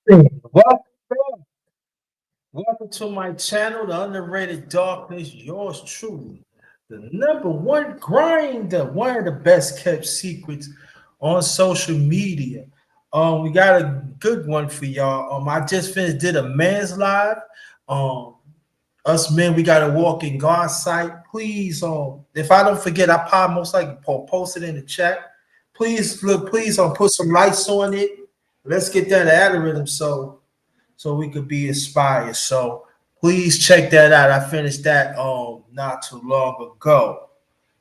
Welcome, welcome to my channel, The Underrated Darkness. Yours truly, the number one grinder, one of the best kept secrets on social media. We got a good one for y'all. I just finished did a men's live. Um, us men, we got to walk in God's sight. Please, if I don't forget, I probably most likely post it in the chat. Please look, please, put some lights on it. Let's get that algorithm so we could be inspired. So please check that out. I finished that not too long ago.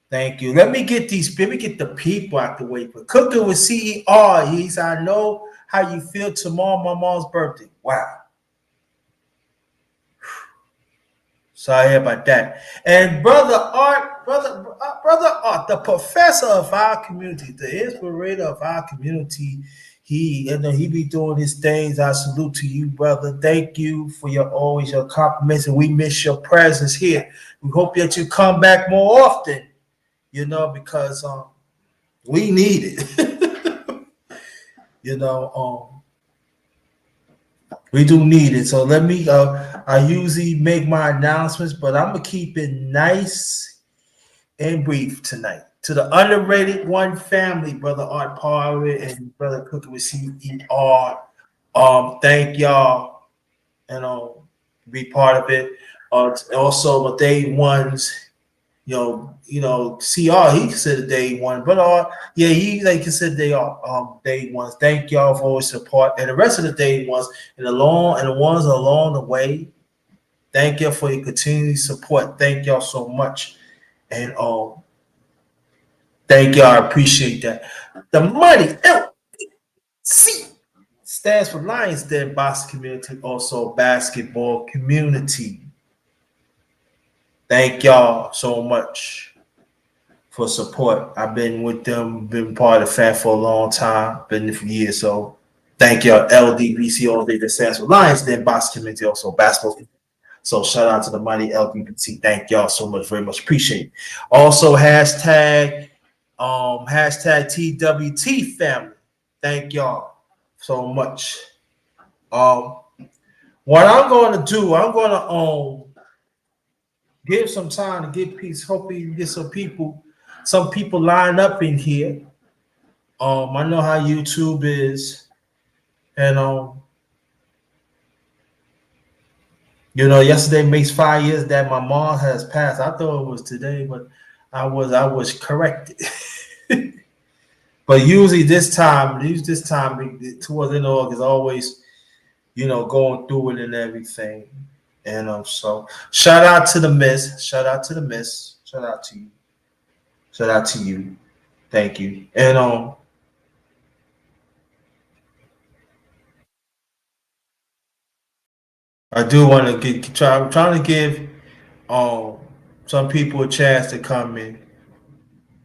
Thank you. Let me get the people out the way. But cooking with CER, he's I know how you feel tomorrow, my mom's birthday. Wow. Sorry about that. And brother Art, the professor of our community, the inspirator of our community. He be doing his things. I salute to you, brother. Thank you for your always your compliments, and we miss your presence here. We hope that you come back more often. Because we need it. you know, we do need it. So let me. I usually make my announcements, but I'm gonna keep it nice and brief tonight. To the underrated one family, brother Art Power and brother Cooking with CER. Thank y'all, and be part of it. Also the day ones. CR he considered day one, but yeah, he like considered they are day ones. Thank y'all for always support, and the rest of the day ones and the ones along the way. Thank you for your continued support. Thank y'all so much, and thank y'all. I appreciate that. The money LC stands for Lions Den Basketball Community, also basketball community. Thank y'all so much for support. I've been with them, been part of the fan for a long time, been there for years. So thank y'all, LDBC, all day that stands for Lions, then Box Community, also basketball. So shout out to the mighty LDBC. Thank y'all so much, very much appreciate it. Also hashtag TWT family. Thank y'all so much. What I'm going to do, I'm going to give some time to get peace. Hopefully, you get some people line up in here. I know how YouTube is, and yesterday makes 5 years that my mom has passed. I thought it was today, but I was corrected. But usually this time towards the end of August, always, going through it and everything. And so shout out to the miss. Shout out to the miss. Shout out to you. Shout out to you. Thank you. And I do want to I'm trying to give some people a chance to come in.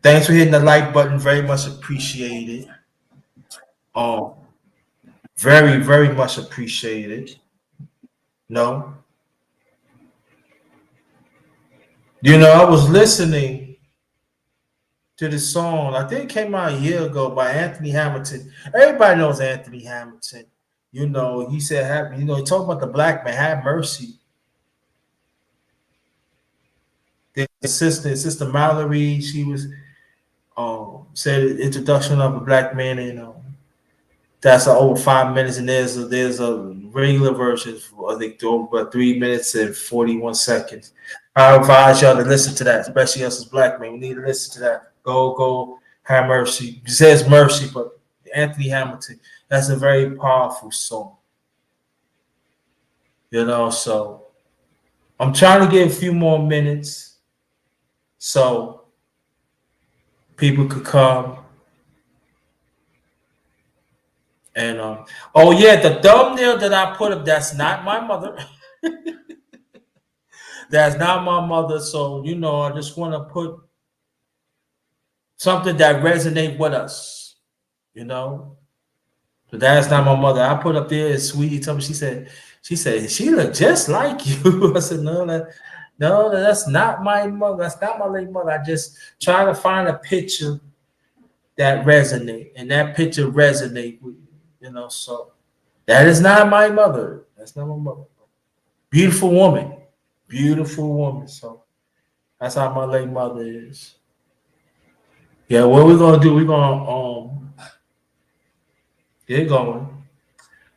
Thanks for hitting the like button. Very much appreciated. Um, very, very much appreciated. No. I was listening to the song. I think it came out a year ago by Anthony Hamilton. Everybody knows Anthony Hamilton. He said, he talked about the black man, have mercy. The sister Mallory, she was said introduction of a black man, and that's over 5 minutes, and there's a regular version for I think over 3 minutes and 41 seconds. I advise y'all to listen to that, especially us as black men. We need to listen to that. Go, have mercy. It says mercy, but Anthony Hamilton. That's a very powerful song. So I'm trying to get a few more minutes so people could come. And oh yeah, the thumbnail that I put up, that's not my mother. That's not my mother. So I just want to put something that resonates with us. So that's not my mother. I put up there, sweetie told me, she said she looked just like you. I said, no, that's not my mother. That's not my late mother. I just try to find a picture that resonate, and that picture resonate with so That is not my mother. That's not my mother. Beautiful woman. Beautiful woman. So that's how my late mother is. Yeah, what we're gonna do, we're gonna get going.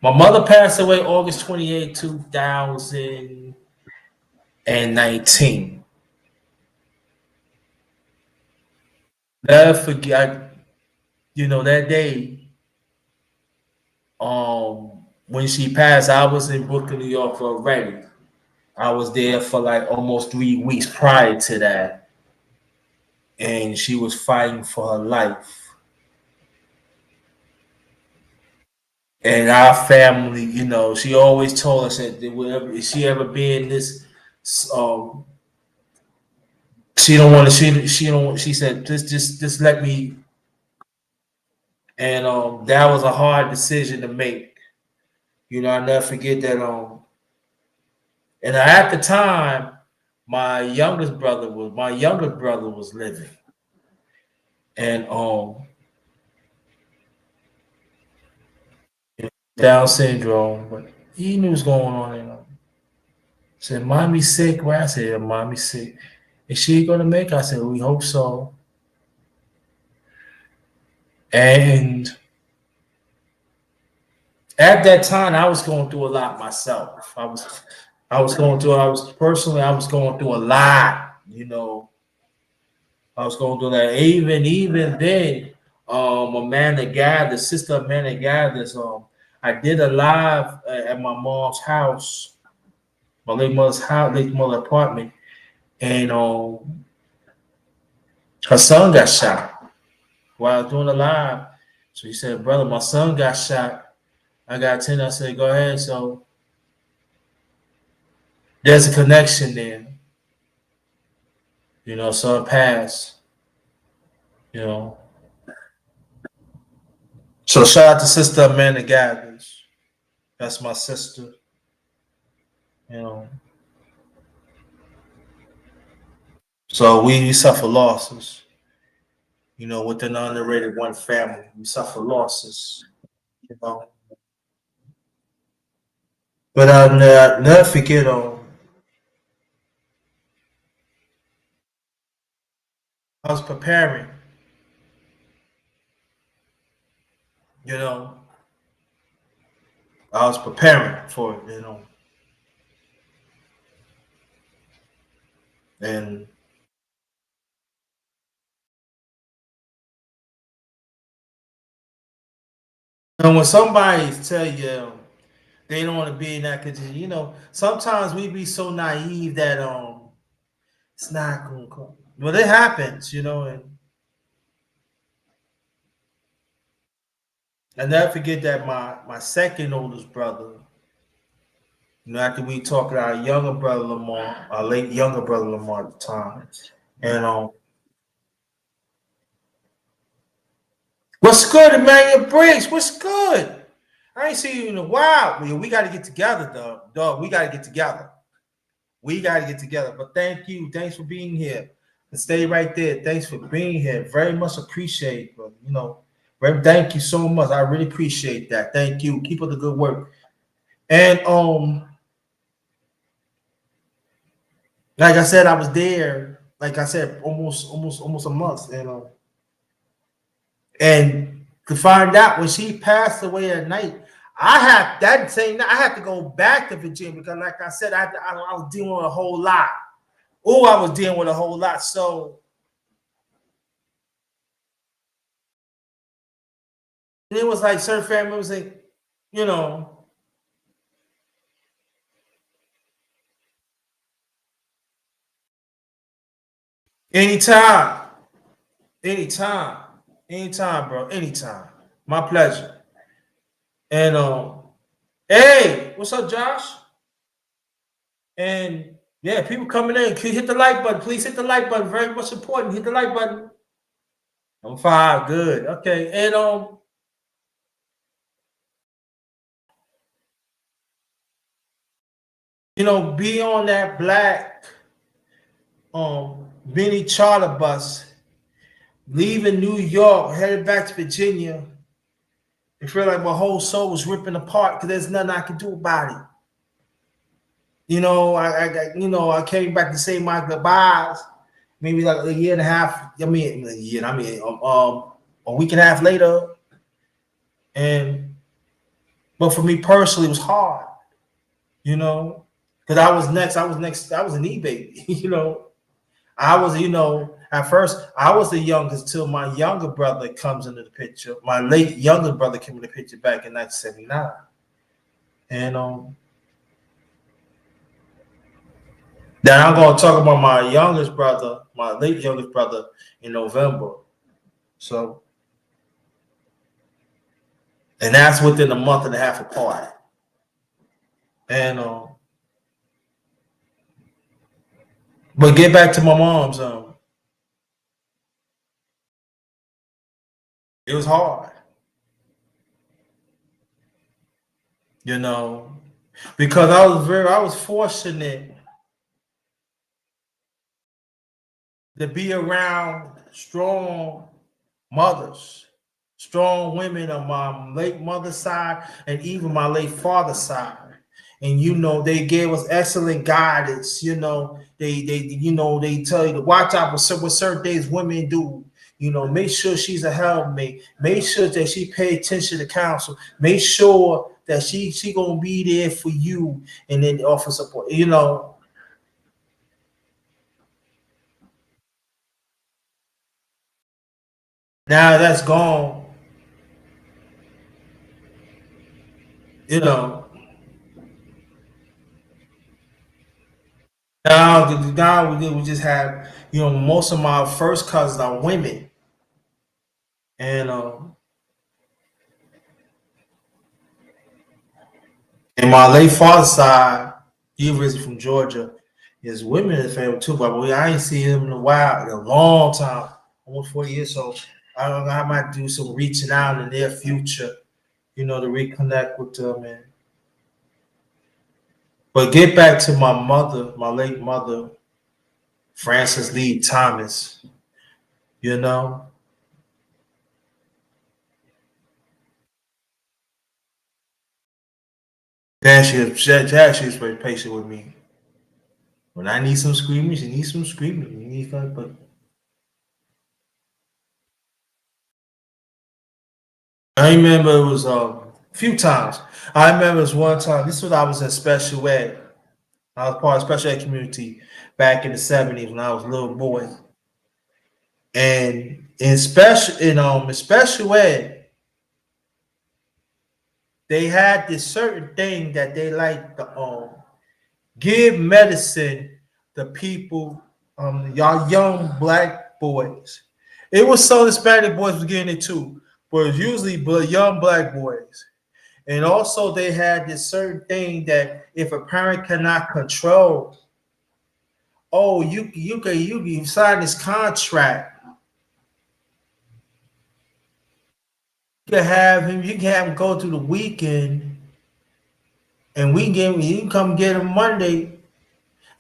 My mother passed away August 28, 2019. Never forget, that day, when she passed, I was in Brooklyn, New York already. I was there for like almost 3 weeks prior to that, and she was fighting for her life. And our family, she always told us that whatever if she ever be in this, um, she don't want to. She don't. She said, just let me. And that was a hard decision to make. I never forget that. And at the time, my younger brother was living, and Down syndrome, but he knew what's going on. Said, "Mommy sick." Well, I said, "Mommy sick." Is she gonna make it? I said, "We hope so." And at that time, I was going through a lot myself. I was going through a lot. I was going through that. Even then, Amanda Gathers, sister Amanda Gathers, I did a live at my mom's house, my late mother's house, late mother apartment, and her son got shot while I was doing the live. So he said, "Brother, my son got shot. I got 10." I said, "Go ahead." So there's a connection there. Son passed. You know. So shout out to Sister Amanda Gathers. That's my sister. You know. So we suffer losses. Within the underrated one family, we suffer losses. You know. But I'll never forget. I was preparing. You know. I was preparing for it. And when somebody tell you they don't want to be in that condition, sometimes we be so naive that it's not gonna come. But it happens, and I never forget that my second oldest brother, after we talked to our younger brother Lamar, our late younger brother Lamar at the time, and what's good, Emmanuel Briggs? What's good? I ain't seen you in a while. We got to get together, dog. We got to get together. We got to get together. But thank you. Thanks for being here. And stay right there. Thanks for being here. Very much appreciate, but thank you so much. I really appreciate that. Thank you. Keep up the good work. And like I said, I was there. Like I said, almost a month. And to find out when she passed away at night, I had that same night. I had to go back to Virginia because, like I said, I was dealing with a whole lot. Oh, I was dealing with a whole lot. So it was like certain family members like, you know, anytime, anytime, anytime, bro, anytime. My pleasure. And hey, what's up, Josh? And yeah, people coming in, can you hit the like button? Please hit the like button. Very much important. Hit the like button. I'm fine, good. Okay. And be on that black mini charter bus leaving New York, headed back to Virginia, It feel like my whole soul was ripping apart because there's nothing I could do about it. I came back to say my goodbyes, maybe like a year and a half. I mean, a year. I mean, a week and a half later, and but for me personally, it was hard. Because I was next. I was next. I was an e-baby. I was, at first I was the youngest till my younger brother comes into the picture. My late younger brother came in the picture back in 1979, and then I'm gonna talk about my youngest brother, my late youngest brother, in November. So, and that's within a month and a half apart. And but get back to my mom's. It was hard, you know, because I was fortunate to be around strong mothers, strong women on my late mother's side and even my late father's side. And they gave us excellent guidance. They tell you to watch out what certain things women do. Make sure she's a helpmate. Make sure that she pay attention to counsel. Make sure that she gonna be there for you and then offer support. Now that's gone. You know now we just have most of my first cousins are women, and in my late father's side, he originally from Georgia. His women in the family too, but I ain't seen him in a while, in a long time, almost 40 years. So I don't know. I might do some reaching out in the near future, to reconnect with them. But get back to my mother, my late mother, Frances Lee Thomas. You know, she was very patient with me. When I need some screaming, she needs some screaming. But I remember it was a few times. I remember it was one time. This was I was in special ed. I was part of special ed community back in the 70s when I was a little boy. And in special ed, they had this certain thing that they like to give medicine to people, y'all young black boys. It was some Hispanic boys was getting it too, but it was usually young black boys. And also they had this certain thing that if a parent cannot control, oh, you can sign this contract. You can have him go through the weekend, and you can come get him Monday,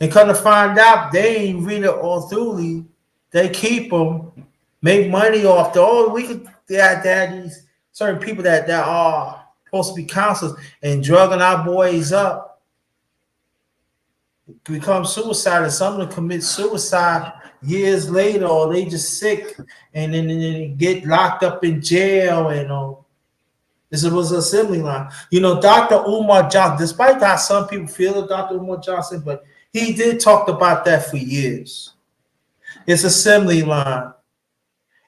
and come to find out they ain't read it all thoroughly. They keep them, make money off the. Oh, we could they had these certain people that are supposed to be counselors and drugging our boys up, become suicide, and some of them commit suicide years later, or they just sick and then they get locked up in jail. And this was an assembly line. Dr. Umar Johnson, despite how some people feel of Dr. Umar Johnson, but he did talk about that for years. It's assembly line,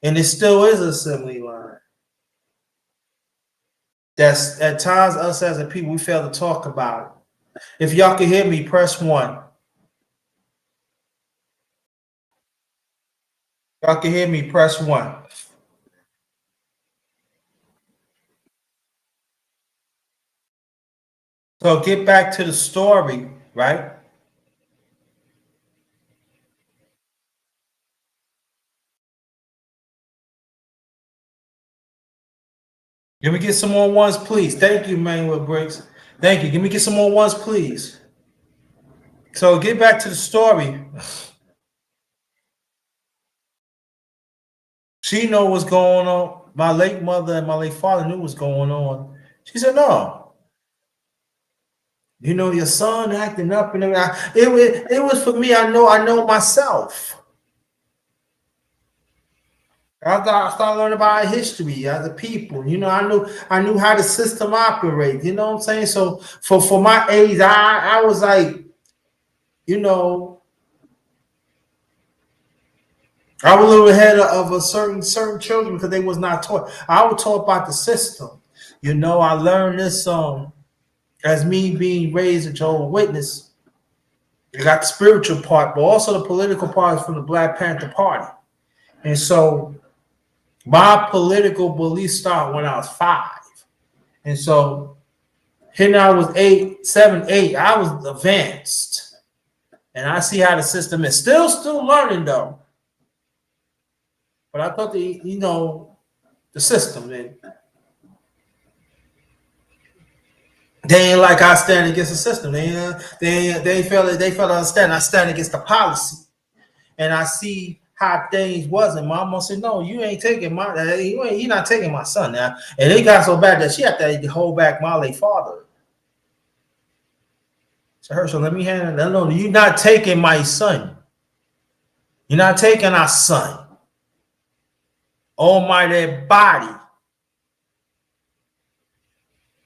and it still is assembly line. That's at times us as a people we fail to talk about it. If y'all can hear me, press one. Y'all can hear me, press one. So get back to the story, right? Can we get some more ones, please? Thank you, Manuel Briggs. Thank you. Can we get some more ones, please? So get back to the story. She know what's going on. my late mother and my late father knew what was going on. She said, "No, you know your son acting up and everything." It was for me. I know myself. I started learning about our history as a people. I knew how the system operates. You know what I'm saying? So for my age, I was like, you know, I was a little ahead of a certain children because they was not taught. I was taught about the system. I learned this as me being raised a Jehovah's Witness. I got the spiritual part, but also the political part is from the Black Panther Party. And so my political belief started when I was 5. And so here now I was 8, 7, 8. I was advanced. And I see how the system is. Still learning though. But I thought the system, and they ain't like I stand against the system. They felt understand I stand against the policy. And I see how things was, and my mom said, "No, you ain't taking you're not taking my son now." And it got so bad that she had to hold back my late father. So Herschel, let me handle that. No, you're not taking my son. You're not taking our son. Almighty body.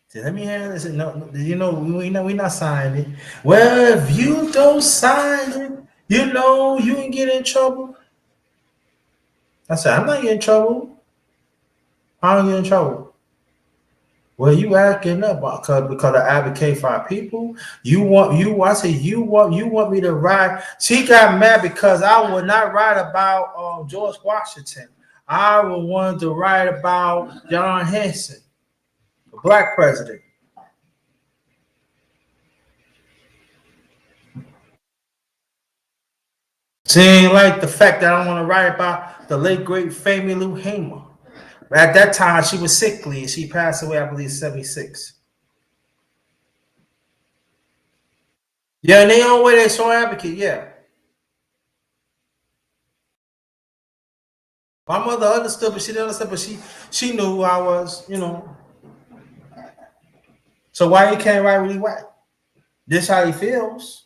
So let me handle this. No, we're not signing it. Well, if you don't sign it, you can get in trouble. I said, I'm not getting in trouble. I don't get in trouble. Well, you acting up because I advocate for our people. I say you want me to write. She got mad because I would not write about George Washington. I would want to write about John Henson, the black president. She ain't like the fact that I want to write about the late great Family Lou Hamer. At that time, she was sickly and she passed away, I believe, 76. Yeah, in their own way, they're so advocate. Yeah, my mother understood, but she didn't understand. But she knew who I was. So why he can't write what he write? This how he feels.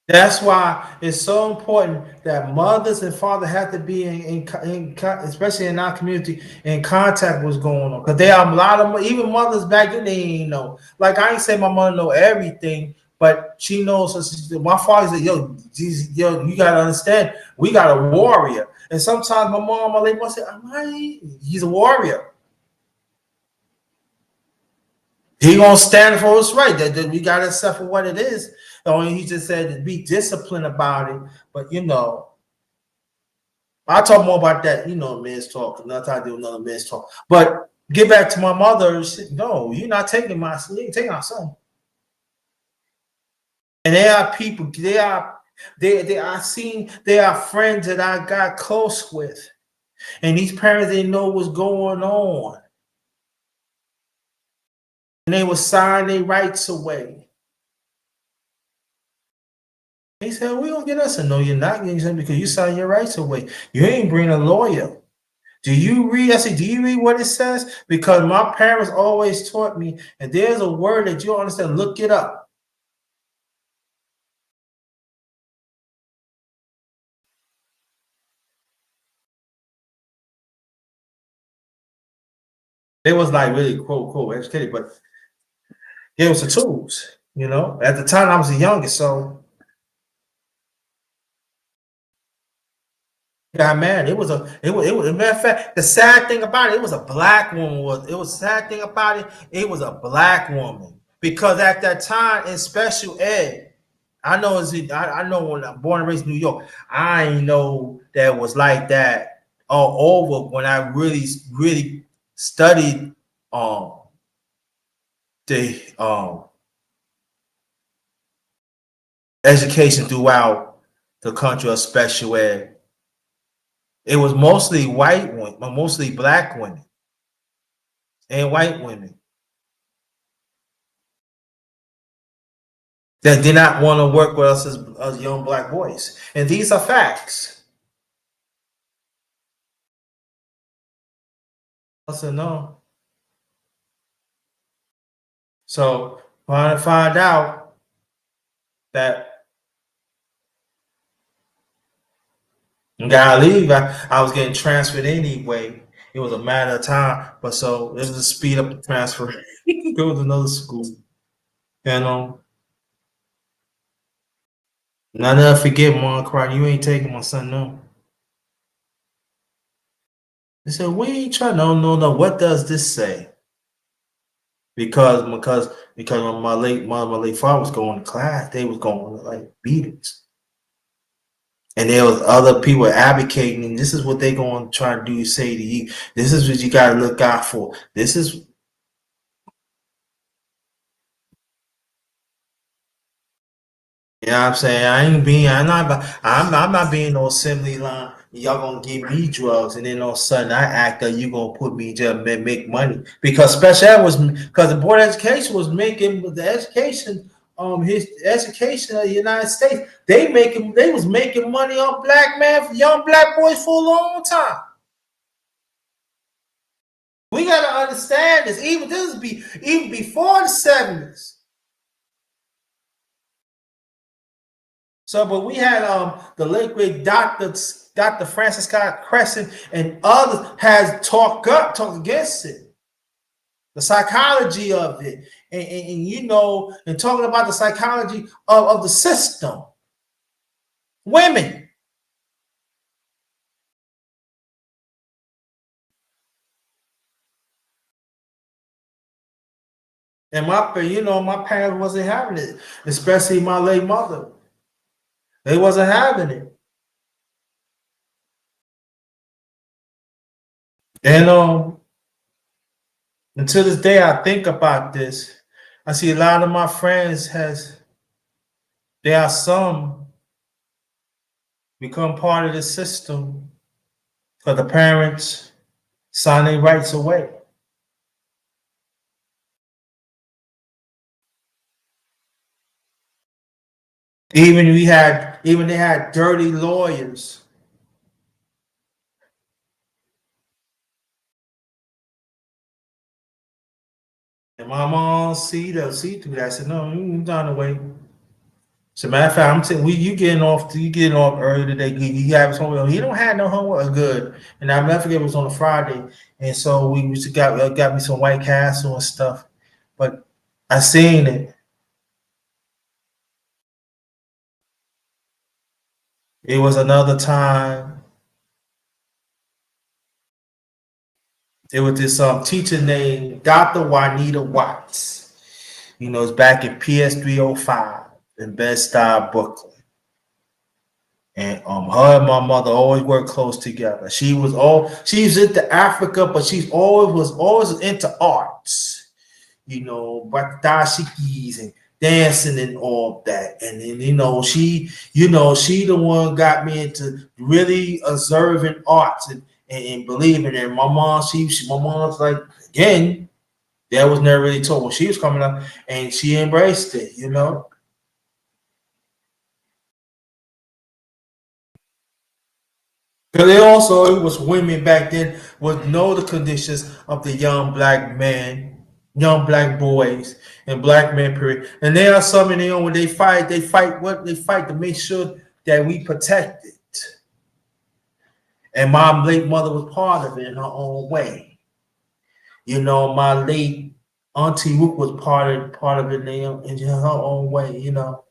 That's why it's so important that mothers and fathers have to be especially in our community, in contact with what's going on. Because there are a lot of even mothers back then they ain't know. Like I ain't say my mother know everything, but she knows. So my father said, "Yo, Jesus, yo, you gotta understand, we got a warrior." And sometimes my late mom said, "He's a warrior. He gonna stand for us right. That we gotta accept for what it is." Only he just said to be disciplined about it. But I'll talk more about that. Men's talk. Another time I do another men's talk. But get back to my mother. She said, "No, you're not taking my son. You ain't taking our son." And there are people. There are friends that I got close with, and these parents didn't know what's going on, and they would sign their rights away. He said, "We don't get us." And no, you're not getting something because you signed your rights away. You ain't bring a lawyer. Do you read? I said, do you read what it says? Because my parents always taught me, and there's a word that you don't understand. Look it up. They was like really quote educated, but it was the tools. At the time I was the youngest, so got mad. It was a matter of fact. The sad thing about it was a black woman. Sad thing about it. It was a black woman because at that time in special ed, I know when I'm born and raised in New York, I ain't know that it was like that all over when I really studied the education throughout the country of special ed. It was mostly white women, mostly black women and white women. that did not want to work with us as young black boys. And these are facts. I said no. So trying to find out that I gotta leave. I was getting transferred anyway. It was a matter of time. But so it was to speed up the transfer. Go to another school. And and I never forget Mom crying, you ain't taking my son no. They said, we ain't trying, no. What does this say? Because when my late father was going to class, they was going to like meetings. And there was other people advocating, and this is what they going to try to do, say to you. This is what you got to look out for. This is, you know what I'm saying? I'm not being no assembly line. Y'all gonna give me drugs, and then all of a sudden I act like you gonna put me in jail and make money because special ed was because the board of education was making the education his education of the United States. They was making money on black man, young black boys for a long time. We gotta understand this. Even before the 70s. So, but we had the late great Dr. Francis Scott Crescent and others has talked against it, the psychology of it, and you know, and talking about the psychology of the system. Women. And my parents wasn't having it, especially my late mother. They wasn't having it. And and to this day I think about this. I see a lot of my friends there are some become part of the system because the parents sign their rights away. Even they had dirty lawyers. And my mom see through that. I said, no, you trying to wait. As a matter of fact, I'm saying you getting off early today. You have his homework. He don't have no homework. Good. And I'll never forget it was on a Friday. And so we used to got me some White Castle and stuff. But I seen it. It was another time. It was this teacher named Dr. Juanita Watts. You know, it's back in PS 305 in Bed-Stuy, Brooklyn. And her and my mother always worked close together. She's into Africa, but was always into arts. You know, like dashikis and dancing and all that. And then she the one got me into really observing arts and believing in my mom. My mom was like, again, that was never really told when she was coming up, and she embraced it, you know. Because it was women back then would know the conditions of the young black men, young black boys, and black men. Period. And there are some in there when they fight to make sure that we protect it. And my late mother was part of it in her own way. You know, my late auntie Rook was part of it in her own way. You know.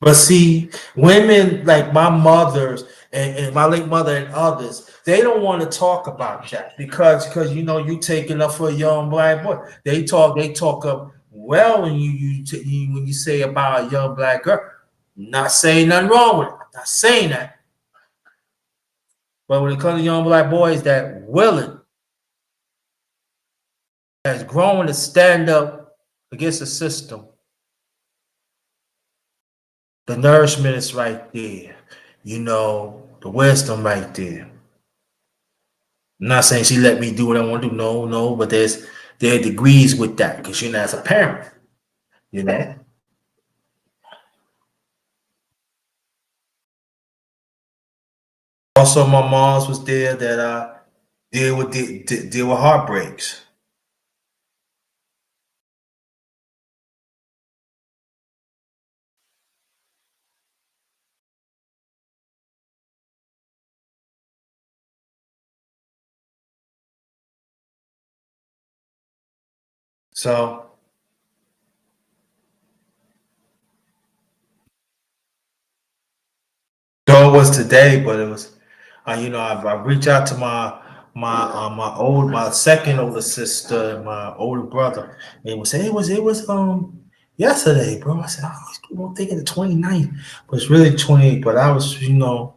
But see, women like my mothers and my late mother and others, they don't want to talk about that because you taking up for a young black boy. They talk up well when when you say about a young black girl. Not saying nothing wrong with it. Not saying that. But when it comes to young black boys that willing, that's growing to stand up against the system, the nourishment is right there. You know, the wisdom right there. I'm not saying she let me do what I want to do. No, no, but there are degrees with that because as a parent, you know. Also, my mom's was there that deal with heartbreaks. So though it was today, but it was, I reached out to my second older sister, and my older brother, and it was yesterday, bro. I said, I'm thinking the 29th, but it's really 28th. But I was feeling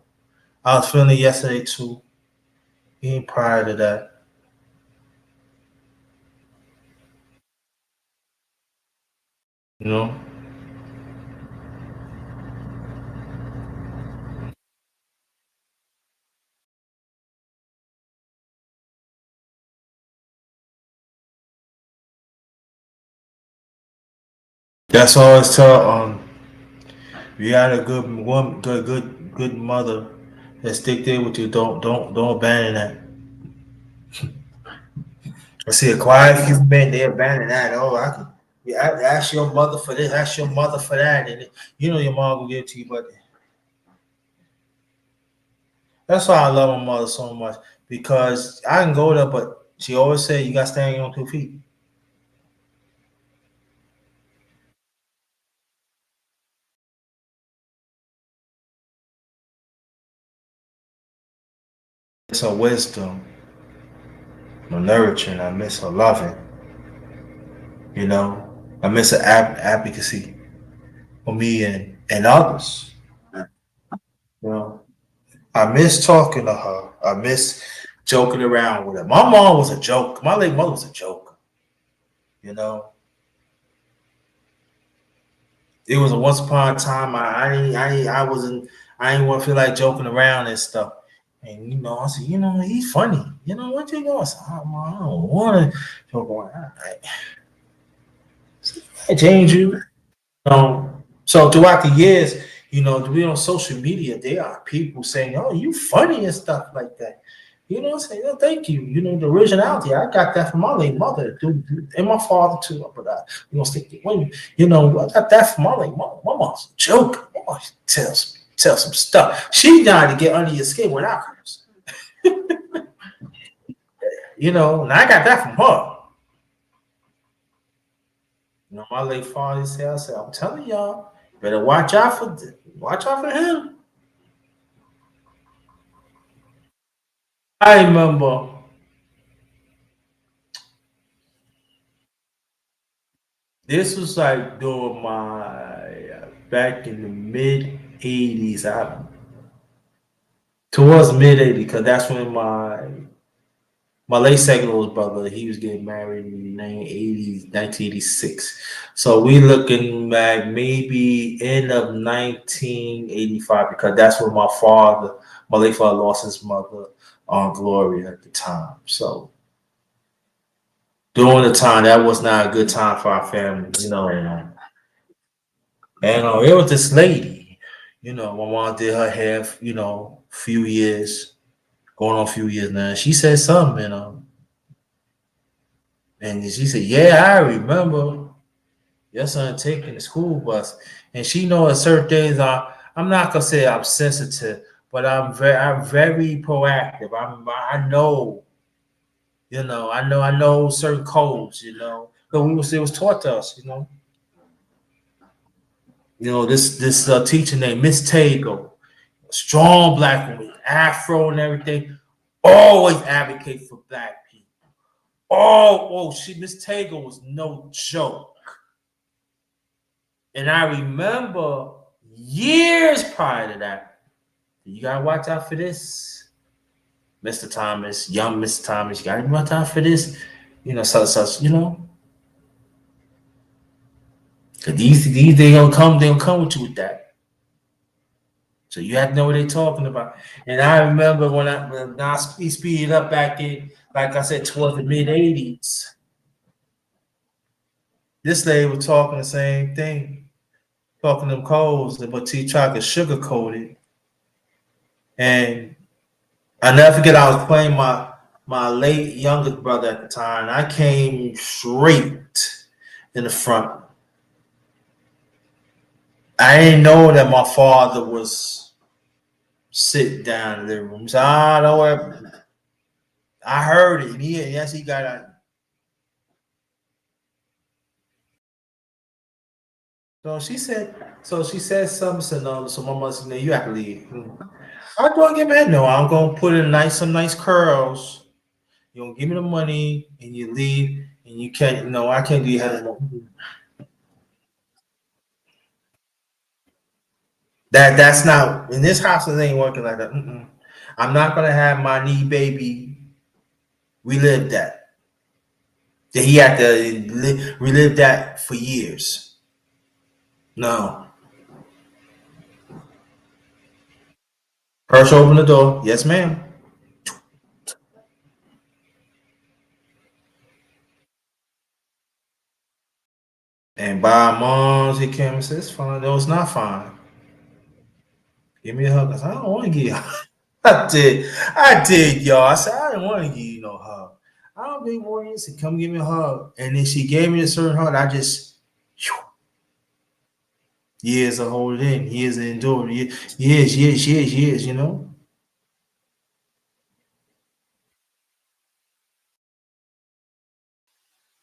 it yesterday too. Even prior to that, you know. That's all I always tell. If you got a good woman, good mother that stick there with you, don't abandon that. I see a quiet few men, they abandon that. Oh, I could. Yeah, ask your mother for this, ask your mother for that, and your mom will give it to you. But that's why I love my mother so much because I can go there, but she always said you got to stand on your own 2 feet. It's her wisdom, her nurturing. I miss her loving. You know, I miss her advocacy for me and others. You know, I miss talking to her. I miss joking around with her. My mom was a joke. My late mother was a joke. You know, it was a once upon a time. I didn't want to feel like joking around and stuff. And I said, he's funny. What you going? I said, I don't want to joke around. I change you. So throughout the years, to be on social media, there are people saying, "Oh, you funny" and stuff like that. I say, "Oh, thank you." The originality, I got that from my late mother, dude, and my father too. But stick to women. I got that from my late mother. My mom's a joke. My mom tell some stuff. She died to get under your skin without hers. And I got that from her. My late father said, I said, I'm telling y'all, better watch out for him. I remember this was like during my back in the mid '80s. I towards mid '80s because that's when my late second oldest brother he was getting married in 1986. So we looking back maybe end of 1985 because that's when my late father, lost his mother, Aunt Gloria at the time. So during the time, that was not a good time for our family, and it was this lady, my mom did her hair, few years, going on a few years now. She said something, and she said, "Yeah, I remember your son taking the school bus." And she know at certain days, I'm not gonna say I'm sensitive, but I'm very proactive. I know, I know certain codes, because it was taught to us, this teacher named Miss Tago, strong black woman, afro and everything, always advocate for black people. Miss Tago was no joke. And I remember years prior to that, you gotta watch out for this, Mr. Thomas, young Mr. Thomas. You gotta watch out for this, such. 'Cause these they gonna come with you with that. So you have to know what they're talking about. And I remember when I speeded up back in, like I said, towards the mid 80s. This lady was talking the same thing, talking them codes, but she tried to sugarcoat it. And I never forget, I was playing my late youngest brother at the time. I came straight in the front. I didn't know that my father was sitting down in the living room. So I know I heard it. And yes, he got out. So she said something. Said no. So my mother said, "No, you have to leave." I'm gonna give me no. I'm gonna put in some nice curls. You don't give me the money and you leave and you can't. No, I can't do your head anymore. That's not in this house. It ain't working like that. Mm-mm. I'm not gonna have my knee baby relive that. That he had to relive that for years. No. Herschel, open the door. Yes, ma'am. And by moms, he came and said, "It's fine." No, it's not fine. Give me a hug. I said, "I don't want to give you a hug." I did, y'all. I said, "I didn't want to give you no hug. I don't really want you to come give me a hug." And then she gave me a certain hug. I just, phew, years of holding in, years of enduring, years, you know?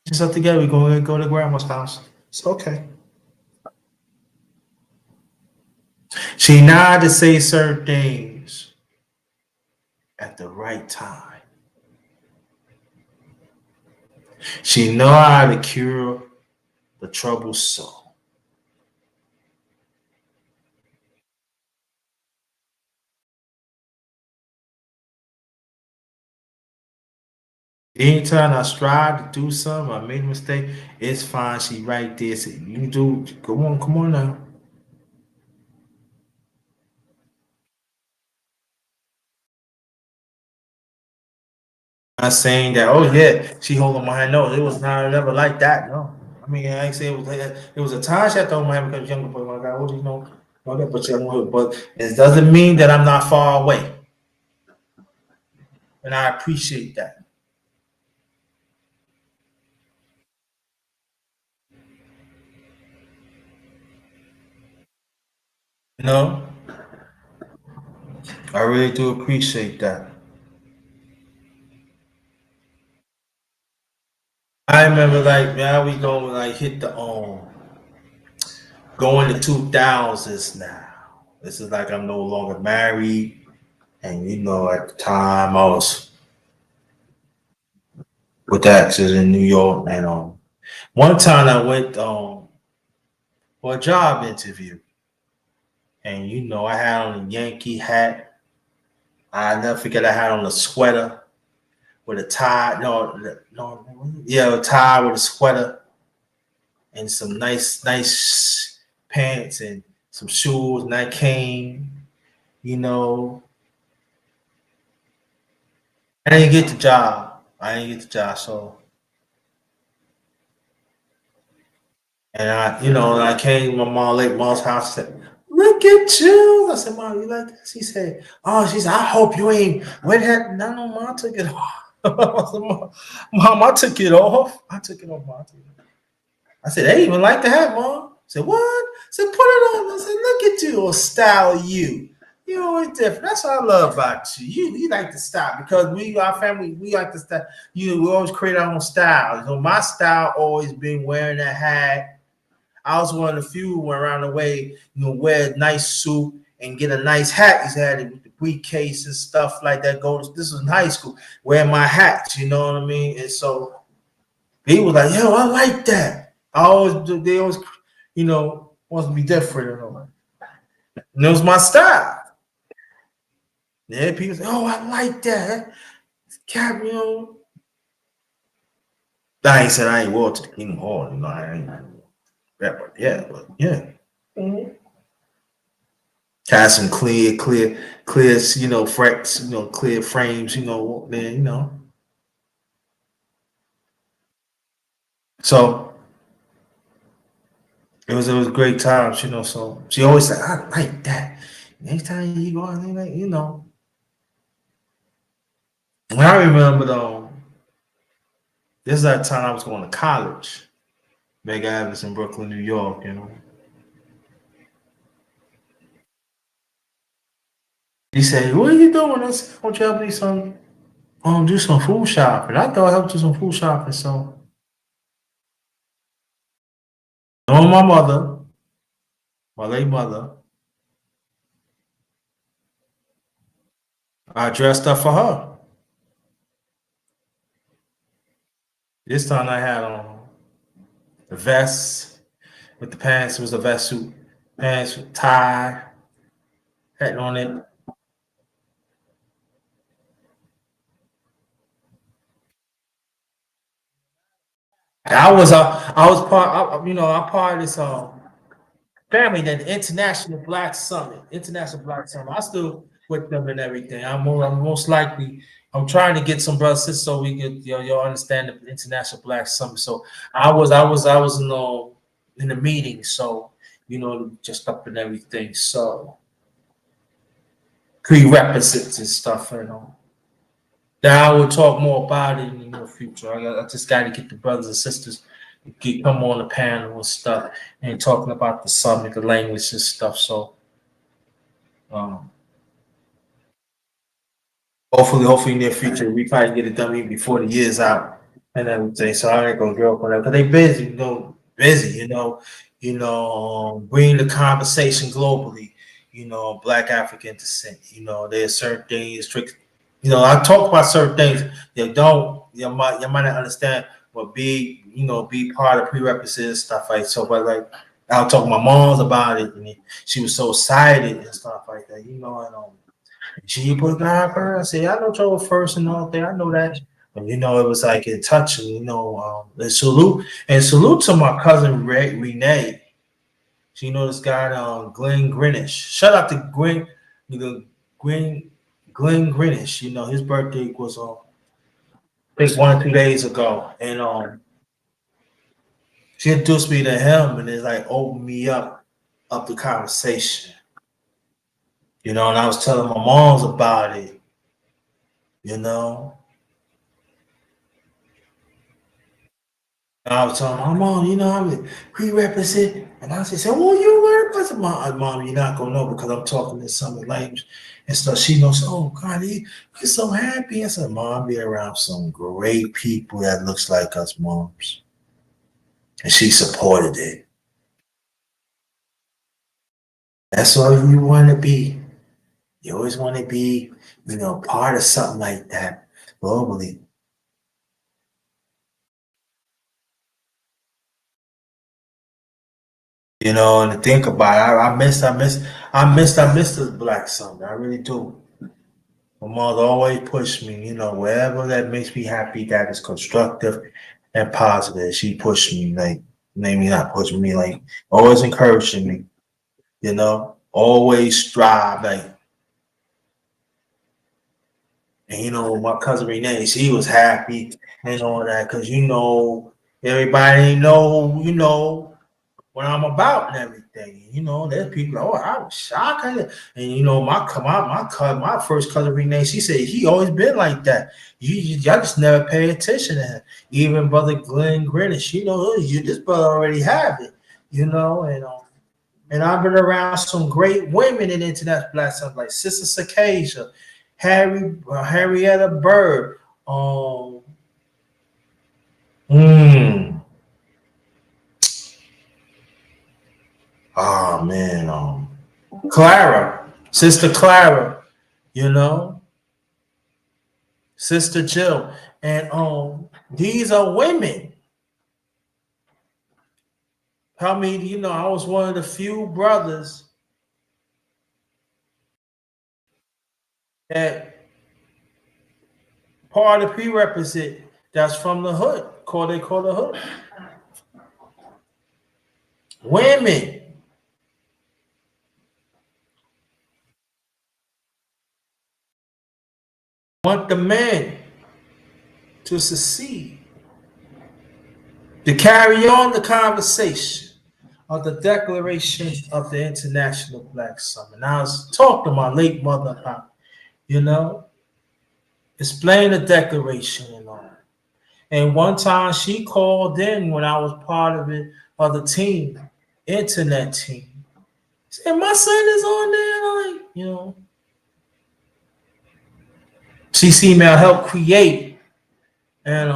Just up together, we go to grandma's house. It's okay. She know how to say certain things at the right time. She know how to cure the troubled soul. Anytime I strive to do something, I made a mistake, it's fine. She right there. Say, you do, go on, come on now. Not saying that, oh yeah, she holding my hand. No, it was not never like that. No. I mean, I ain't say it was like that. It was a time she had to hold my hand because younger boy, my God, what do you know? Okay, but it doesn't mean that I'm not far away. And I appreciate that. You know, I really do appreciate that. I remember like now we gonna like hit the going to 2000s now. This is like I'm no longer married, and you know at the time I was with taxes in New York, and one time I went for a job interview, and you know I had on a Yankee hat. I never forget I had on a sweater with a tie. No, yeah, a tie with a sweater and some nice pants and some shoes. And I came, you know, I didn't get the job. I didn't get the job, so and I came to my mom, late mom's house. Said, "Look at you!" I said, "Mom, you like this?" She said, "Oh," she said, "I hope you ain't went ahead." No, no, mom, I took it off. I said, "Mom, I took it off. I took it off, mom." I said, "They even like the hat, mom." I said, "What?" I said, "Put it on." I said, "Look at you, or style you. You always different. That's what I love about you. You like to style because our family, we like to style. We always create our own style. You know, my style always been wearing that hat. I was one of the few who went around the way, wear a nice suit and get a nice hat. He's had it with the briefcase and stuff like that. This was in high school, wearing my hats, you know what I mean? And so he was like, "Yo, I like that." They always, wants to be different and all that. And it was my style. Yeah, people say, "Oh, I like that." Cap, I ain't said I ain't wore it to the Kingdom Hall, I ain't, yeah, but yeah. Mhm. Has some clear, frets, clear frames, there, So it was great times, So she always said, I like that. Next time you go, And I remember though, this is that time I was going to college. Meg Adams in Brooklyn, New York. He said, "What are you doing? I said, "Won't you help me do some food shopping?" I thought I helped do some food shopping. So, knowing my mother, my late mother, I dressed up for her. This time I had on the vest with the pants. It was a vest suit, pants with tie, hat on it. I was I'm part of this family that the International Black Summit. International Black Summit. I still with them and everything. I'm most likely. I'm trying to get some brothers sisters so we could you'll understand the International Black Summit. So I was in the meeting. So just up and everything. So prerequisites and stuff. That I will talk more about it in the near future. I just got to get the brothers and sisters come on the panel and stuff and talking about the summit, the language and stuff. So um, hopefully in the near future we probably get it done even before the year's out and everything. So I ain't gonna joke on that because they busy, busy, bringing the conversation globally. Black African descent. There's certain things, trick. I talk about certain things that don't you might not understand, but be part of prerequisites stuff like so. But like I'll talk to my mom's about it, and she was so excited and stuff like that. She put God first. I said, I know Joe first and all that. I know that. And it was like it touching, and salute to my cousin Renee. So this guy Glenn Greenwich. Shout out to Glenn Glenn Greenwich. His birthday was I think 1 or 2 days ago. And she introduced me to him and it's like opened me up the conversation. And I was telling my moms about it, you know. I was telling my mom, I'm a prerequisite. And I said, well, you represent mom, you're not gonna know because I'm talking in some language and stuff. She knows, oh God, you're so happy. I said, Mom, be around some great people that looks like us moms. And she supported it. That's all you want to be. You always want to be, part of something like that globally. And to think about it, I miss the black summer. I really do. My mother always pushed me, wherever that makes me happy, that is constructive and positive. She pushed me, like, maybe not pushing me, like, always encouraging me, always strive, like, and my cousin Renee, she was happy and all that, because everybody what I'm about and everything. There's people. Oh, I was shocked. And my first cousin Renee, she said he always been like that. Y'all just never pay attention to him. Even brother Glenn Greenwich, this brother already have it. And I've been around some great women in internet black stuff like Sister Circasia, Harrietta Bird, mm, oh man, Clara, Sister Clara, you know, Sister Jill, and these are women. I was one of the few brothers that part of the prerequisite that's from the hood, they call the hood. Women. want the man to succeed, to carry on the conversation of the Declaration of the International Black Summer. And I was talking to my late mother about, you know, explain the Declaration and all. And one time she called in when I was part of it, of the team, internet team. She said, my son is on there, like, she seen me help create. And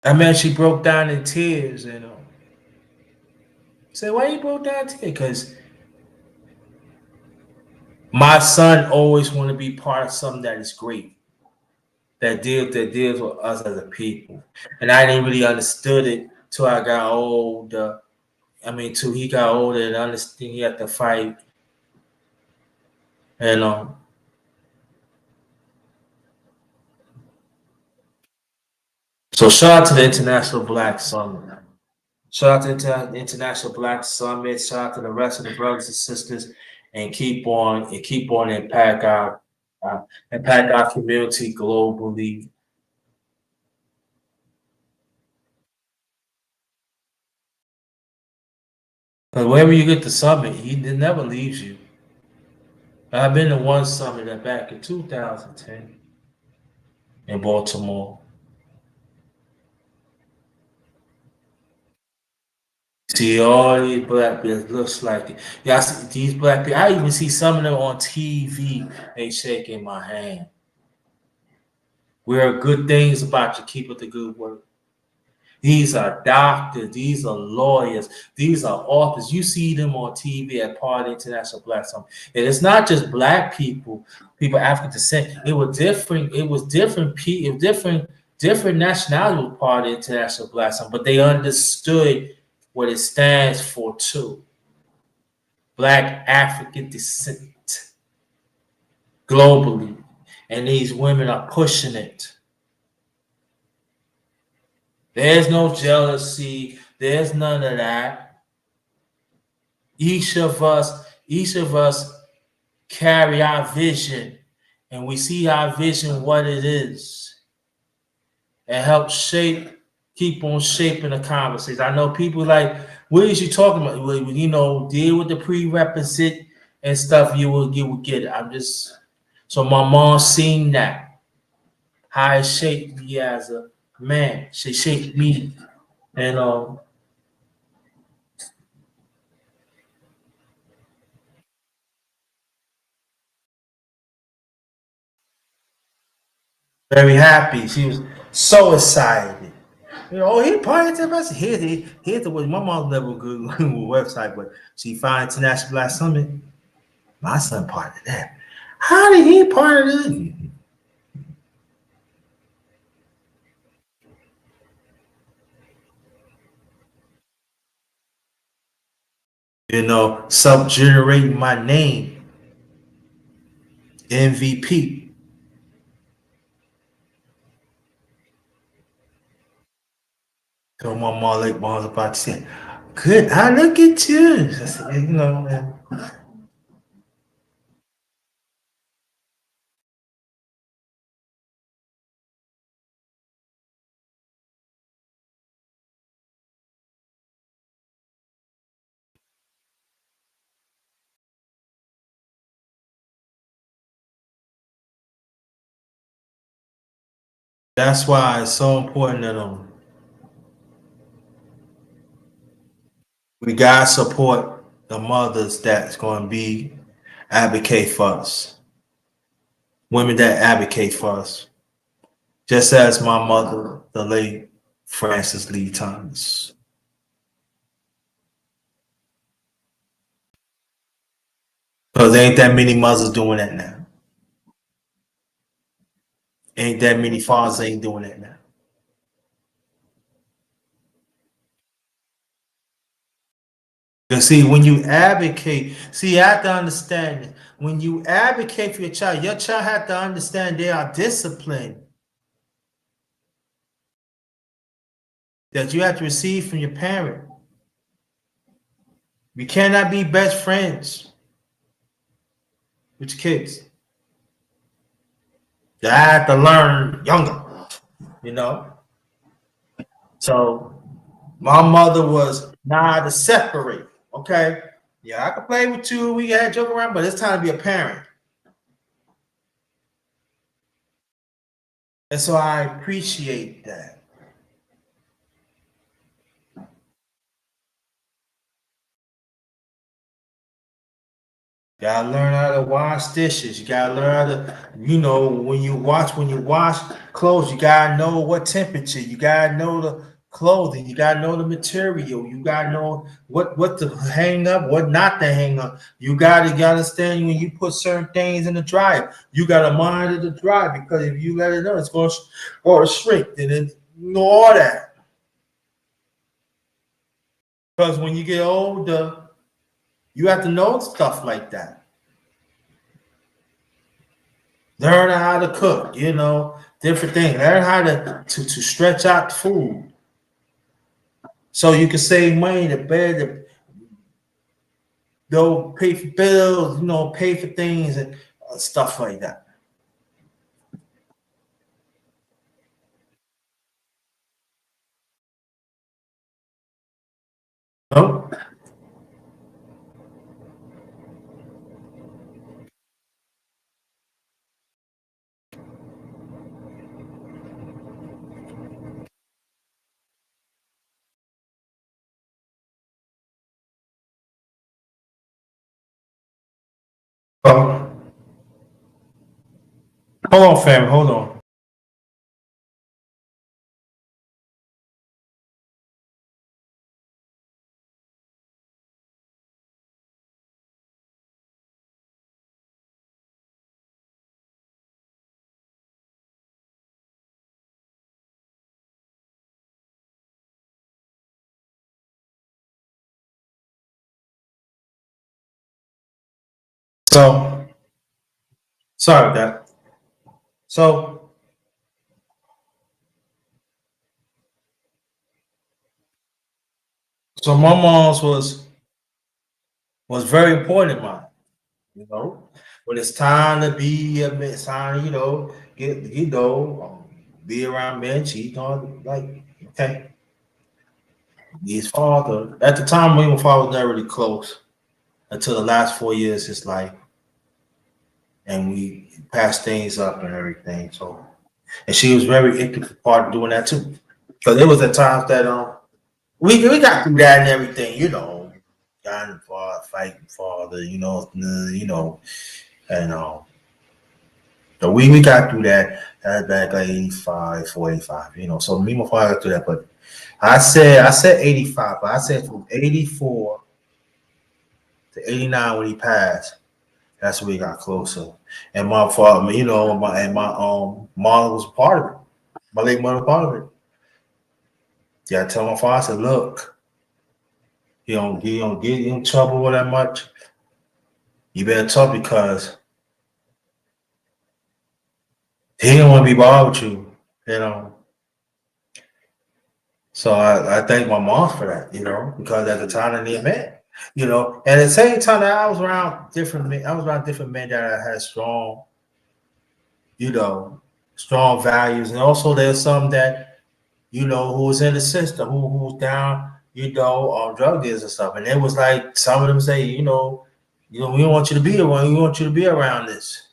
I mean, she broke down in tears, and said, "Why you broke down in tears?" Because my son always want to be part of something that is great, that deals with us as a people, and I didn't really understood it till I got older. I mean, till he got older and understood he had to fight, and so shout out to the International Black Summer. Shout out to the International Black Summit. Shout out to the rest of the brothers and sisters, and keep on impact our community globally. But wherever you get the summit, it never leaves you. I've been to one summit back in 2010 in Baltimore. See all these black people looks like it. Yeah, I see these black people. I even see some of them on TV. They shaking my hand. We are good things about you. Keep up the good work. These are doctors. These are lawyers. These are authors. You see them on TV at Part International Black Summit. And it's not just black people, people African descent. It was different. It was different. It was different nationalities with Part International Black Summit, but they understood what it stands for too. Black African descent globally, and these women are pushing it. There's no jealousy. There's none of that. Each of us carry our vision, and we see our vision what it is, and help keep on shaping the conversation. I know people like, what is you talking about? Well, deal with the prerequisite and stuff. You will get it. So my mom seen that, how it shaped me as a man. She shaped me, and very happy. She was so excited. He part of us. Here's the way. My mom never good website, but she find International Black Summit. My son part of that. How did he part of it? Sub-generating my name, MVP. So my mom like mom's about to say, good, I look at you. I said, man. That's why it's so important that we gotta support the mothers that's gonna be advocate for us. Women that advocate for us. Just as my mother, the late Frances Lee Thomas. Because there ain't that many mothers doing that now. Ain't that many fathers ain't doing that now. Because see, when you advocate, see, you have to understand it. When you advocate for your child have to understand they are disciplined that you have to receive from your parent. We cannot be best friends. with your kids. You have to learn younger, you know. So my mother was not to separate. Okay, yeah, I can play with you. We can joke around, but it's time to be a parent. And so I appreciate that. You gotta learn how to wash dishes. You gotta learn how to, when you wash clothes, you gotta know what temperature. You gotta know the clothing. You gotta know the material. You gotta know what to hang up, what not to hang up. You gotta understand when you put certain things in the dryer. You gotta monitor the dryer because if you let it know, it's going to shrink. And then all that. Because when you get older, you have to know stuff like that. Learn how to cook, different things. Learn how to stretch out the food so you can save money to pay pay for bills, pay for things and stuff like that. No? Oh, hold on, fam. Hold on. So sorry about that. So so my mom's was very important in mine. You know, when it's time to be a man, it's time, get be around men, she's on like okay. His father, at the time, me and my father was never really close until the last 4 years of his life, and we passed things up and everything. So, and she was very intricate part of doing that too, because there was at times that we got through that and everything, got in father fighting father, and so we got through that. That back like 85, 45, So me and my father got through that, but I said 85, but I said from 84 to 89 when he passed. That's when we got closer. And my father, my mother was part of it. My late mother was part of it. Yeah, I tell my father, I said, look, you don't get in trouble with that much. You better talk because he didn't want to be bothered with you. So I thank my mom for that, because at the time I needed a man, And at the same time that I was around different men, I was around different men that had you know, strong values. And also there's some that, who was in the system, who was down, on drug deals and stuff. And it was like some of them say, we don't want you to be around, we want you to be around this.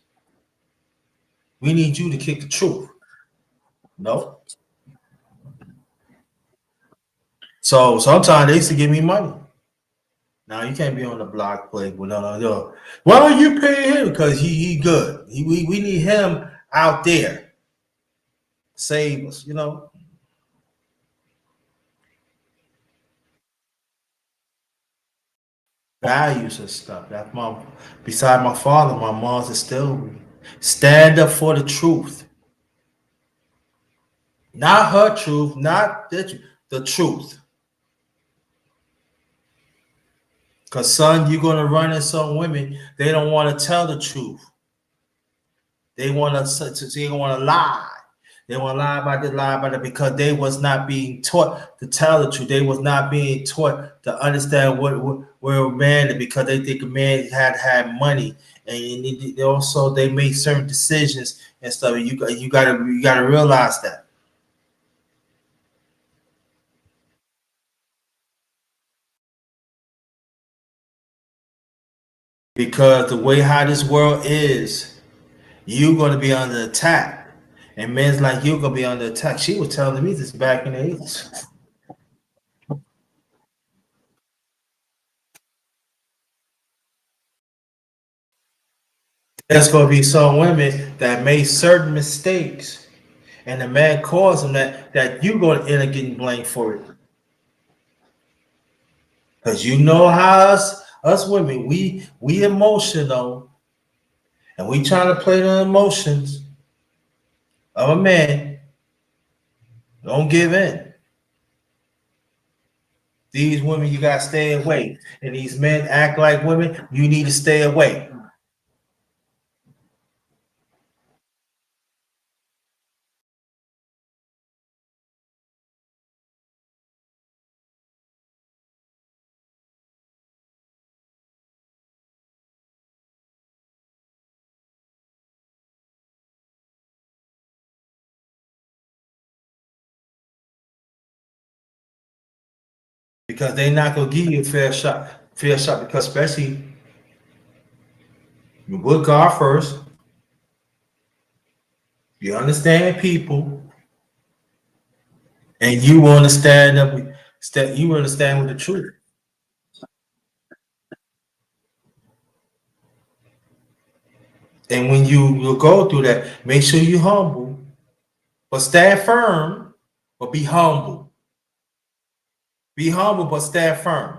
We need you to kick the truth. No. So sometimes they used to give me money. Now you can't be on the block play with no. Why are you paying him? Because he good. We need him out there. Save us. Values and stuff. That's beside my father, my mom's instilled me. Stand up for the truth. Not her truth, not the truth. Because son, you're gonna run into some women, they don't want to tell the truth. They want to lie. They want to lie about it because they was not being taught to tell the truth. They was not being taught to understand where a man, because they think a man had money, and they also they make certain decisions and stuff. You gotta realize that. Because the way how this world is, you're gonna be under attack. And men's like you're gonna be under attack. She was telling me this back in the 80s. There's gonna be some women that made certain mistakes, and the man caused them that you're gonna end up getting blamed for it. Because you know how us women, we emotional, and we trying to play the emotions of a man. Don't give in. These women, you gotta stay away. And these men act like women, you need to stay away. Because they not gonna give you a fair shot. Fair shot, because especially you put God first, you understand people, and you want to stand up. You want to stand with the truth. And when you go through that, make sure you humble, but stand firm, but be humble. Be humble, but stand firm.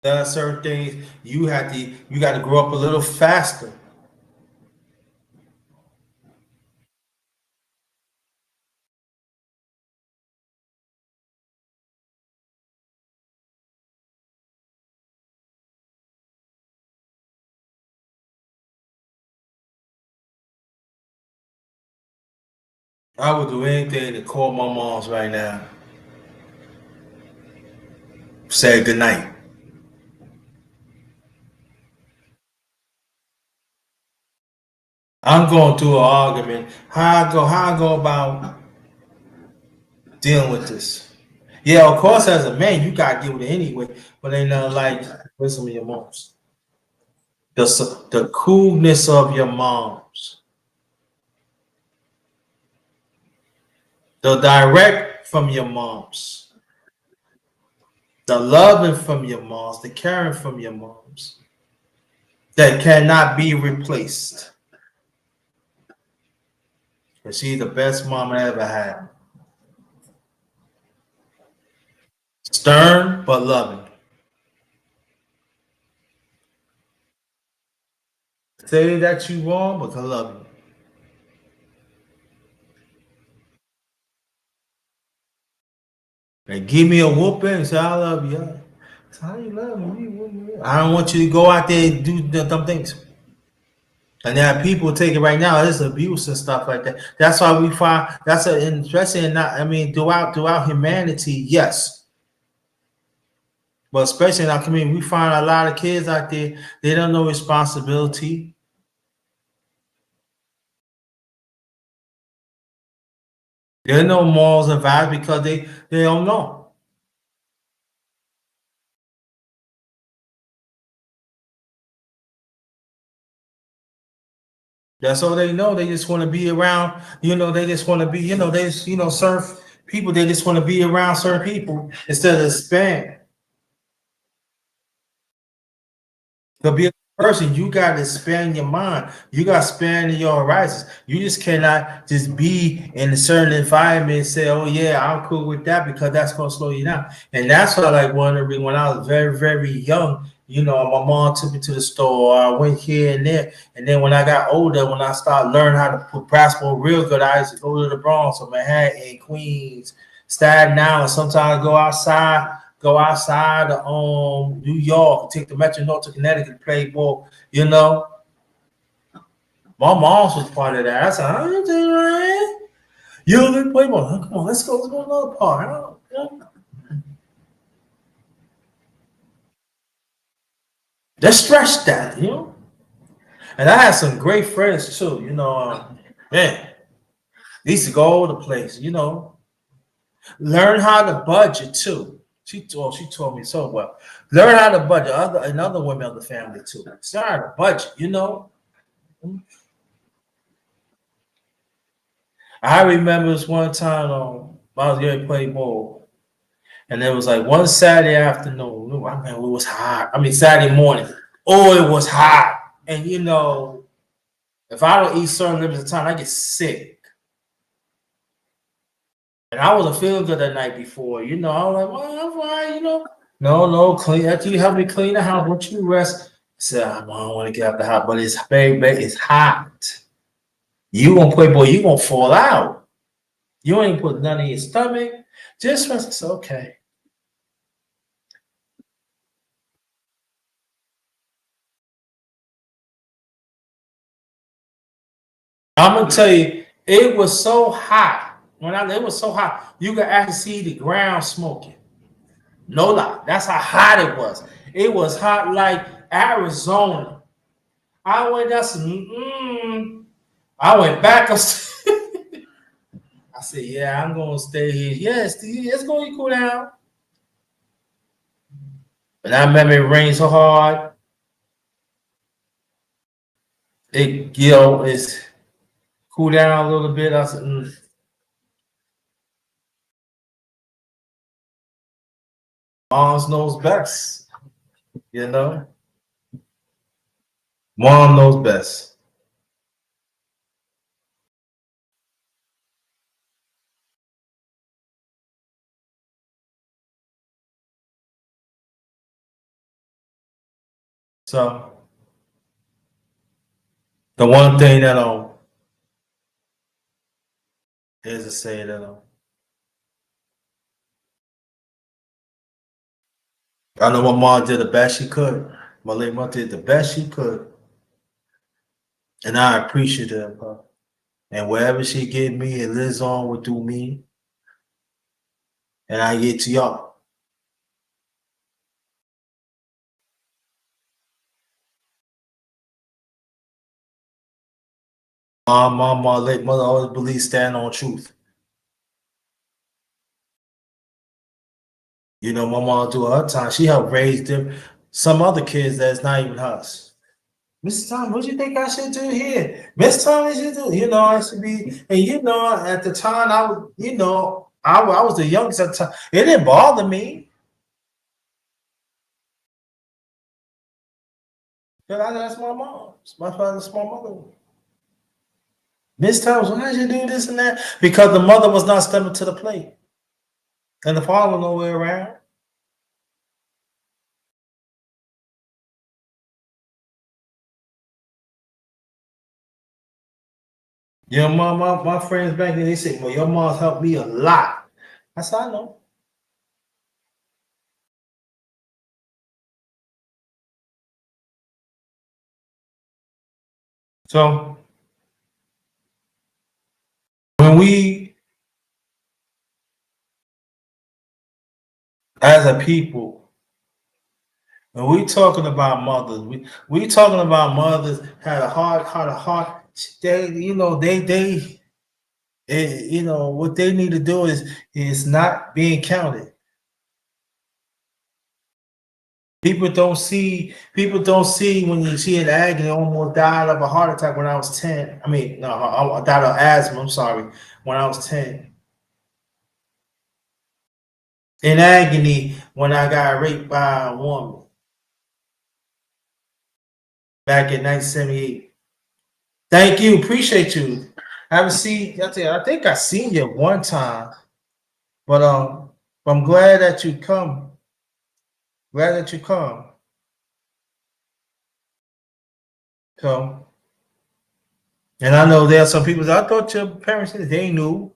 There are certain things you got to grow up a little faster. I would do anything to call my moms right now. Say good night. I'm going through an argument. How I go about dealing with this? Yeah, of course, as a man, you gotta deal with it anyway. But ain't nothing like wisdom of your moms. The coolness of your moms. The direct from your moms. The loving from your moms. The caring from your moms. That cannot be replaced. And she's the best mom I ever had. Stern but loving. Say that you wrong, but I love you. And give me a whooping and say I love you. So how you love me? I don't want you to go out there and do the dumb things. And there are people take it right now. There's abuse and stuff like that. That's why we find that's a especially in not. I mean, throughout humanity, yes, but especially in our community, we find a lot of kids out there. They don't know responsibility. They don't know morals and values because they don't know. That's all they know. They just want to be around. They just want to be. They just serve people. They just want to be around certain people instead of expand. To be a person, you got to expand your mind. You got to expand your horizons. You just cannot just be in a certain environment and say, "Oh yeah, I'm cool with that," because that's gonna slow you down. And that's what I like wondering when I was very, very young. My mom took me to the store. I went here and there, and then when I got older, when I started learning how to put basketball real good, I used to go to the Bronx or Manhattan, Queens, Staten Island. Sometimes go outside of, New York, take the Metro North to Connecticut to play ball. My mom was part of that. I said, I ain't doing right. You look Playboy. Come on, let's go another part. Just stretch that, you know. And I had some great friends too, you know. Man, they used to go all over the place, you know. Learn how to budget too. She told me so well. Learn how to budget. Other women of the family too. Learn how to budget, you know. I remember this one time I was getting to play ball, and it was like one Saturday afternoon. I mean, it was hot. I mean, Saturday morning. Oh, it was hot. And you know, if I don't eat certain limits of time, I get sick. And I wasn't feeling good that night before. You know, I was like, well, I'm fine, you know. No, clean. After you help me clean the house, once you rest, I said, I don't want to get out the house, but it's baby, it's hot. You gonna play, boy, you gonna fall out. You ain't put none in your stomach. Just rest. It's okay. I'm gonna tell you, it was so hot. It was so hot, you could actually see the ground smoking. No lie, that's how hot it was. It was hot like Arizona. I went down some. I went back up. I said, "Yeah, I'm gonna stay here. Yes, it's gonna cool down." But I remember it rained so hard. It's cool down a little bit. I said, "Mom knows best." You know, Mom knows best. So the one thing that is to say that I know my mom did the best she could. My late mother did the best she could, and I appreciate her. And wherever she get me, it lives on with through me, and I get to y'all. My late mother always believed stand on truth. You know, my mom do her time. She helped raise them some other kids that's not even us. Mr. Tom, what do you think I should do here? Miss Tom, what should do? You know, I should be, and you know, at the time I was, you know, I was the youngest at the time. It didn't bother me. Because that's my mom. My father's my mother. Miss Thomas, why did you do this and that? Because the mother was not stepping to the plate. And the father nowhere around. You know, my friends back then, they said, well, your mom's helped me a lot. I said, I know. So when we, as a people, when we talking about mothers, we talking about mothers had a heart. They, you know, you know, what they need to do is not being counted. People don't see when you see an agony. I almost died of a heart attack when I was 10. I mean, no, I died of asthma. I'm sorry, when I was 10. In agony when I got raped by a woman back in 1978. Thank you, appreciate you. I haven't seen. I think I seen you one time, but I'm glad that you come. Glad that you come. So, and I know there are some people. I thought your parents they knew,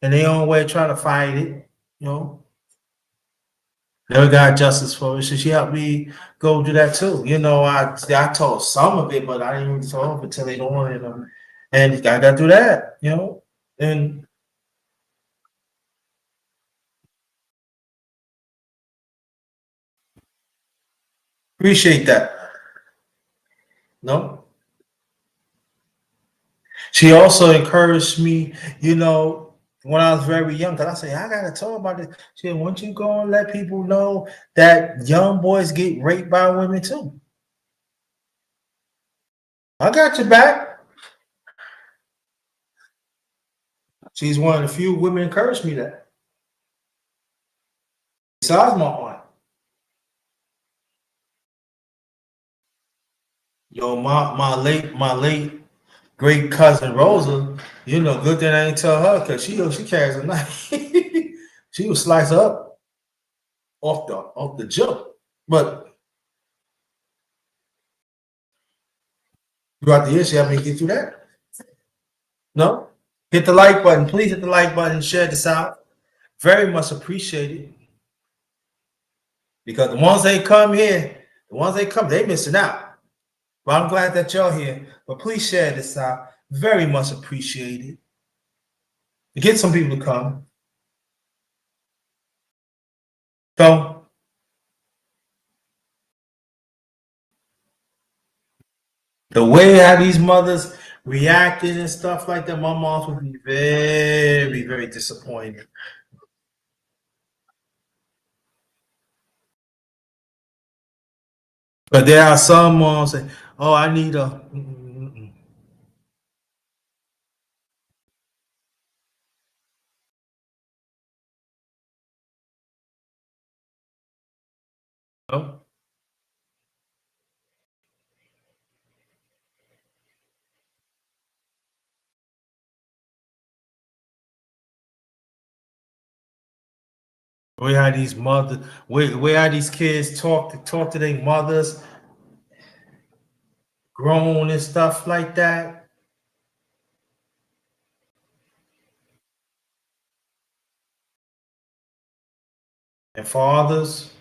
and they own way trying to fight it. You know. Never got justice for it. So she helped me go do that too. I told some of it, but I didn't even tell them until later on. And I got through that. And appreciate that. No, she also encouraged me. When I was very young, because I said I gotta talk about this. She said, "Why don't you go and let people know that young boys get raped by women too?" I got your back. She's one of the few women encouraged me that. Besides my aunt. My late great cousin Rosa, good thing I ain't tell her because she carries a knife. She was slice up off the jump. But throughout the years, she helped me get through that. No? Hit the like button. Please hit the like button and share this out. Very much appreciated. Because the ones they come, they missing out. But I'm glad that y'all here. But please share this out. Very much appreciated. Get some people to come. So the way how these mothers reacted and stuff like that, my mom would be very, very disappointed. But there are some moms say, "Oh, I need a." No. Where are these mothers? Where are these kids talk to their mothers, grown and stuff like that, and fathers?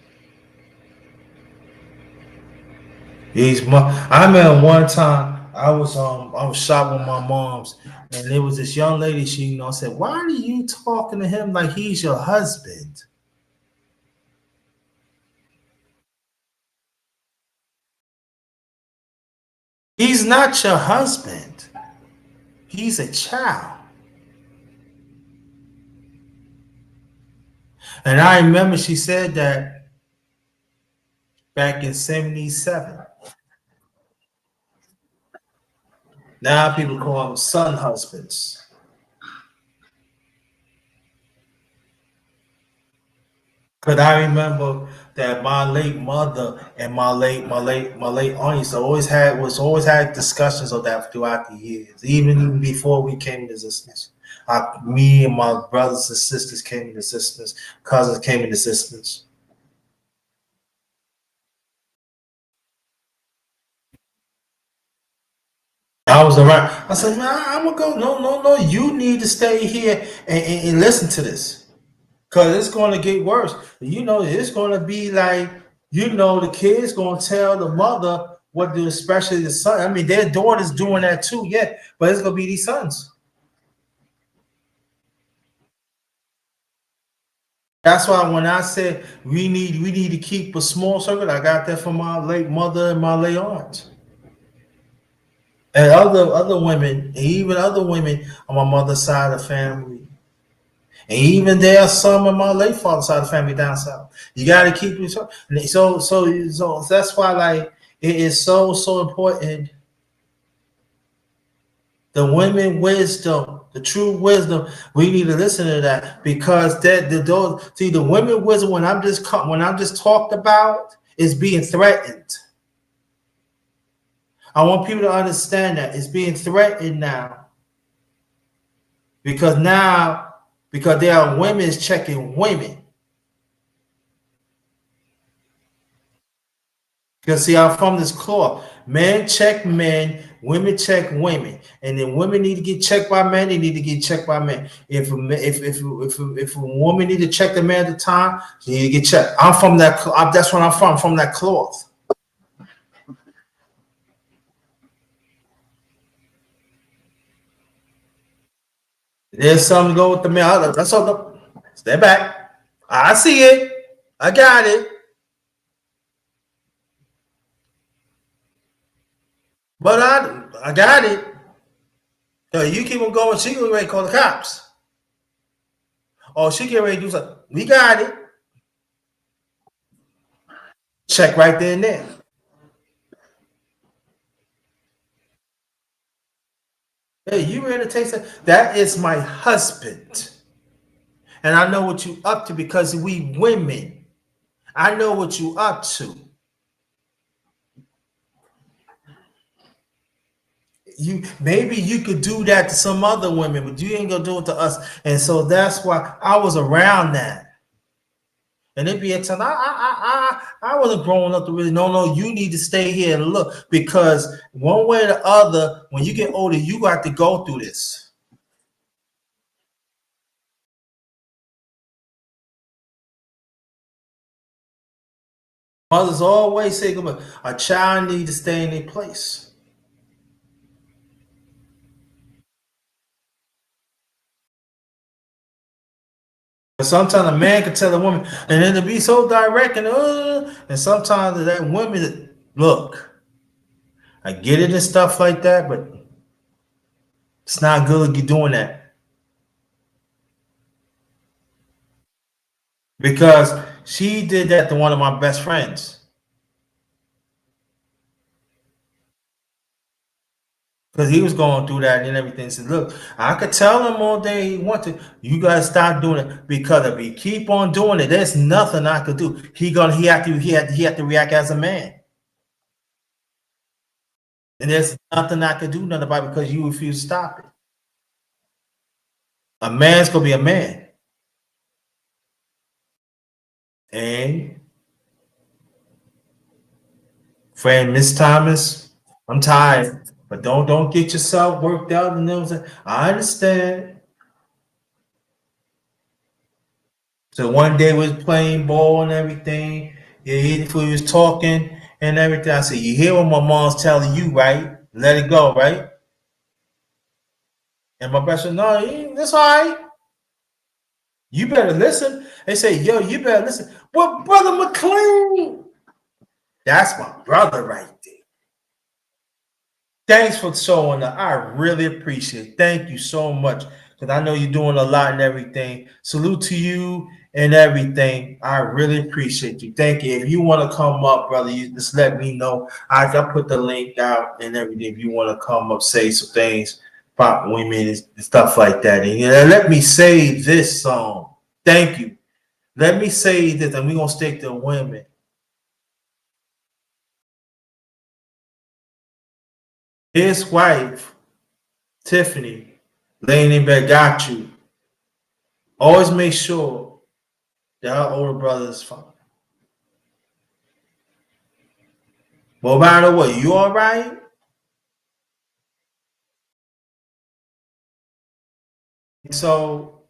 I remember one time I was shopping with my mom's, and there was this young lady. She said, "Why are you talking to him like he's your husband? He's not your husband. He's a child." And I remember she said that back in '77. Now people call them son husbands. Cause I remember that my late mother and my late aunt used to always had discussions of that throughout the years, even before we came into existence. Me and my brothers and sisters came into existence, cousins came into existence. I was around. I said, "Man, I'm gonna go. No, no, no. You need to stay here and listen to this, cause it's gonna get worse. It's gonna be like, the kids gonna tell the mother what to, especially the son. I mean, their daughter's doing that too, yeah. But it's gonna be these sons. That's why when I said we need to keep a small circle, I got that from my late mother and my late aunt. And other women, and even other women on my mother's side of the family. And even there are some of my late father's side of the family down south. You got to keep it so that's why like it is so important. The women wisdom, the true wisdom, we need to listen to that because the women wisdom when I'm just talked about is being threatened. I want people to understand that it's being threatened now because there are women checking women. Because see, I'm from this cloth. Men check men, women check women, and then women need to get checked by men. They need to get checked by men. If a woman need to check the man at the time, she need to get checked. I'm from that. That's where I'm from. From that cloth. There's something to go with the man. That's all. Step back. I see it. I got it. But I got it. Yo, you keep on going. She gonna ready to call the cops. Oh, she get ready to do something. We got it. Check right there and there. Hey, you ready to take some? That is my husband. And I know what you up to because we women. I know what you up to. You maybe you could do that to some other women, but you ain't gonna do it to us. And so that's why I was around that. And it'd be a time I wasn't growing up to really no, you need to stay here and look because one way or the other, when you get older, you got to go through this. Mothers always say, a child needs to stay in their place. Sometimes a man can tell a woman, and then to be so direct and sometimes that women look, I get it and stuff like that, but it's not good you doing that because she did that to one of my best friends because he was going through that and everything. Said, look, I could tell him all day he wanted. You gotta stop doing it because if he keep on doing it, there's nothing I could do. He had to react as a man. And there's nothing I could do nothing about it because you refuse to stop it. A man's gonna be a man. And friend Miss Thomas, I'm tired. But don't get yourself worked out and everything. I understand. So one day we was playing ball and everything. Yeah, he was talking and everything. I said, you hear what my mom's telling you, right? Let it go, right? And my brother said, no, that's all right. You better listen. They say, yo, you better listen. Well, brother McLean, that's my brother right there. Thanks for showing up. I really appreciate it. Thank you so much. Because I know you're doing a lot and everything. Salute to you and everything. I really appreciate you. Thank you. If you want to come up, brother, you just let me know. I put the link out and everything. If you want to come up, say some things about women and stuff like that. And let me say this song. Thank you. Let me say this, and we're gonna stick to women. His wife, Tiffany, laying in bed, got you. Always make sure that her older brother is fine. No matter what, you all right? So,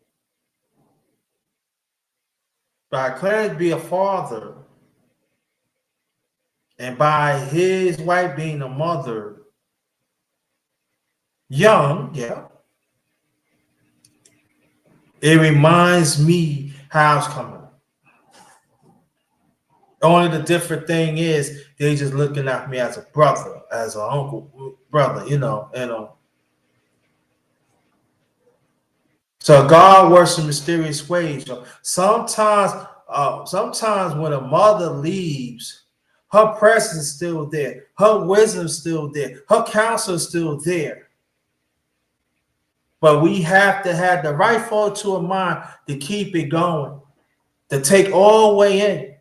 by Clarence being a father, and by his wife being a mother, young, yeah, it reminds me how it's coming. Only the different thing is they just looking at me as a brother, as an uncle, brother, So God works in mysterious ways. So sometimes when a mother leaves, her presence is still there, her wisdom is still there, her counsel is still there. But we have to have the right fortitude of mind to keep it going, to take all the way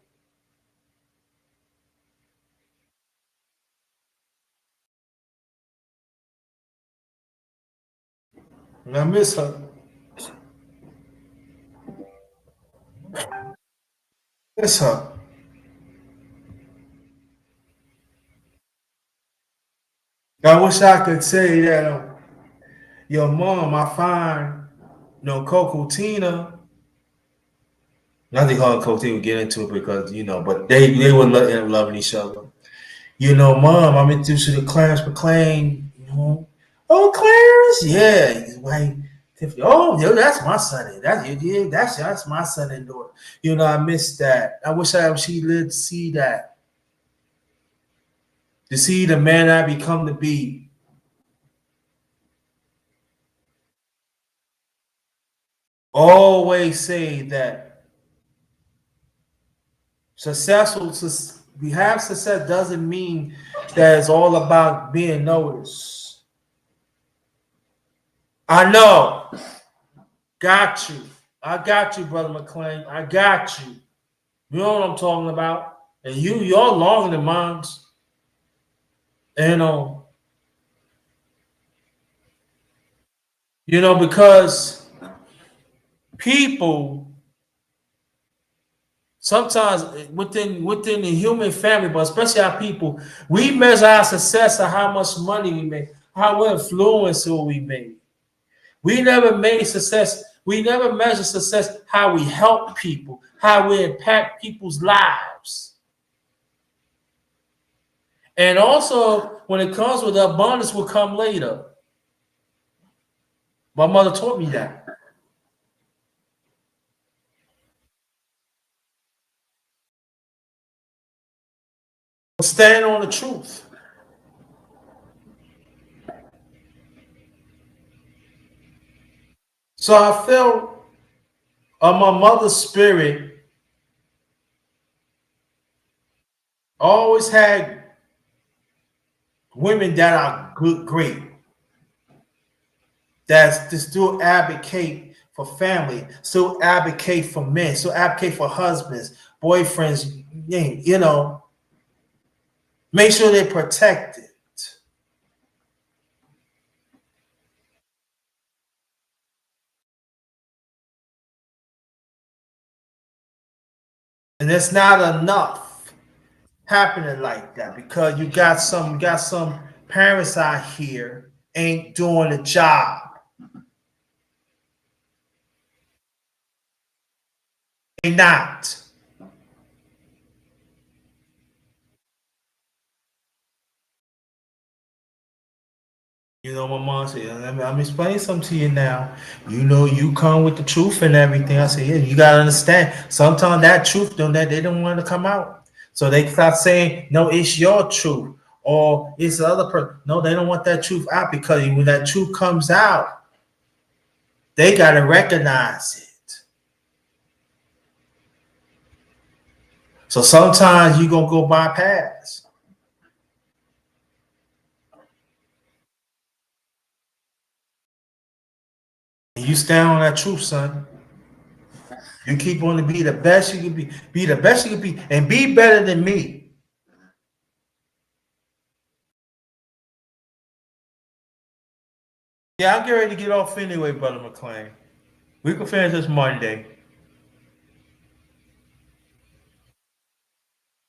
in. I miss her. Miss her. I wish I could say that your mom, I find, Coco Tina. Not they call it Coco Tina, we get into it because, but they were end up loving each other. Mom, I'm introduced to the Clarence McLean, Oh, Clarence? Yeah. He's like, Tiffany, oh, yeah, that's my son. That's my son and daughter. I miss that. I wish she lived to see that. To see the man I become to be. Always say that successful we have success doesn't mean that it's all about being noticed. I know. Got you. I got you, brother McLean. I got you. You know what I'm talking about. And you're longer than mine. And because people sometimes within the human family, but especially our people, we measure our success on how much money we make, how influential we make. We never made success. We never measure success how we help people, how we impact people's lives. And also, when it comes with the abundance, will come later. My mother taught me that. Stand on the truth. So I felt on my mother's spirit always had women that are good, great, that's to still advocate for family, still advocate for men, still advocate for husbands, boyfriends, make sure they're protected. And it's not enough happening like that because you got some parents out here ain't doing the job. They not. My mom said, I'm explaining something to you now. You come with the truth and everything. I said, yeah, you gotta understand. Sometimes that truth that they don't want to come out. So they start saying, no, it's your truth. Or it's the other person. No, they don't want that truth out because when that truth comes out, they gotta recognize it. So sometimes you're gonna go bypass. And you stand on that truth, son. You keep on to be the best you can be. Be the best you can be, and be better than me. Yeah, I'm getting ready to get off anyway, brother McLean. We can finish this Monday.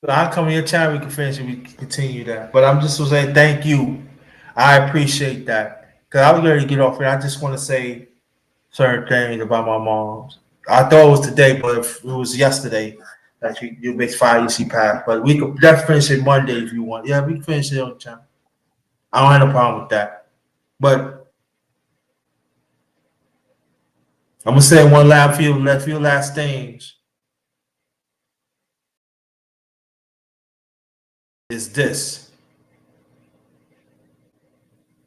I'll come in your time. We can finish it. We can continue that. But I'm just gonna say thank you. I appreciate that because I was ready to get off here. I just want to say certain things about my mom. I thought it was today, but it was yesterday that you make 5 years she passed. But we could definitely finish it Monday if you want. Yeah, we can finish it on time. I don't have no problem with that. But I'm gonna say one few last things is this.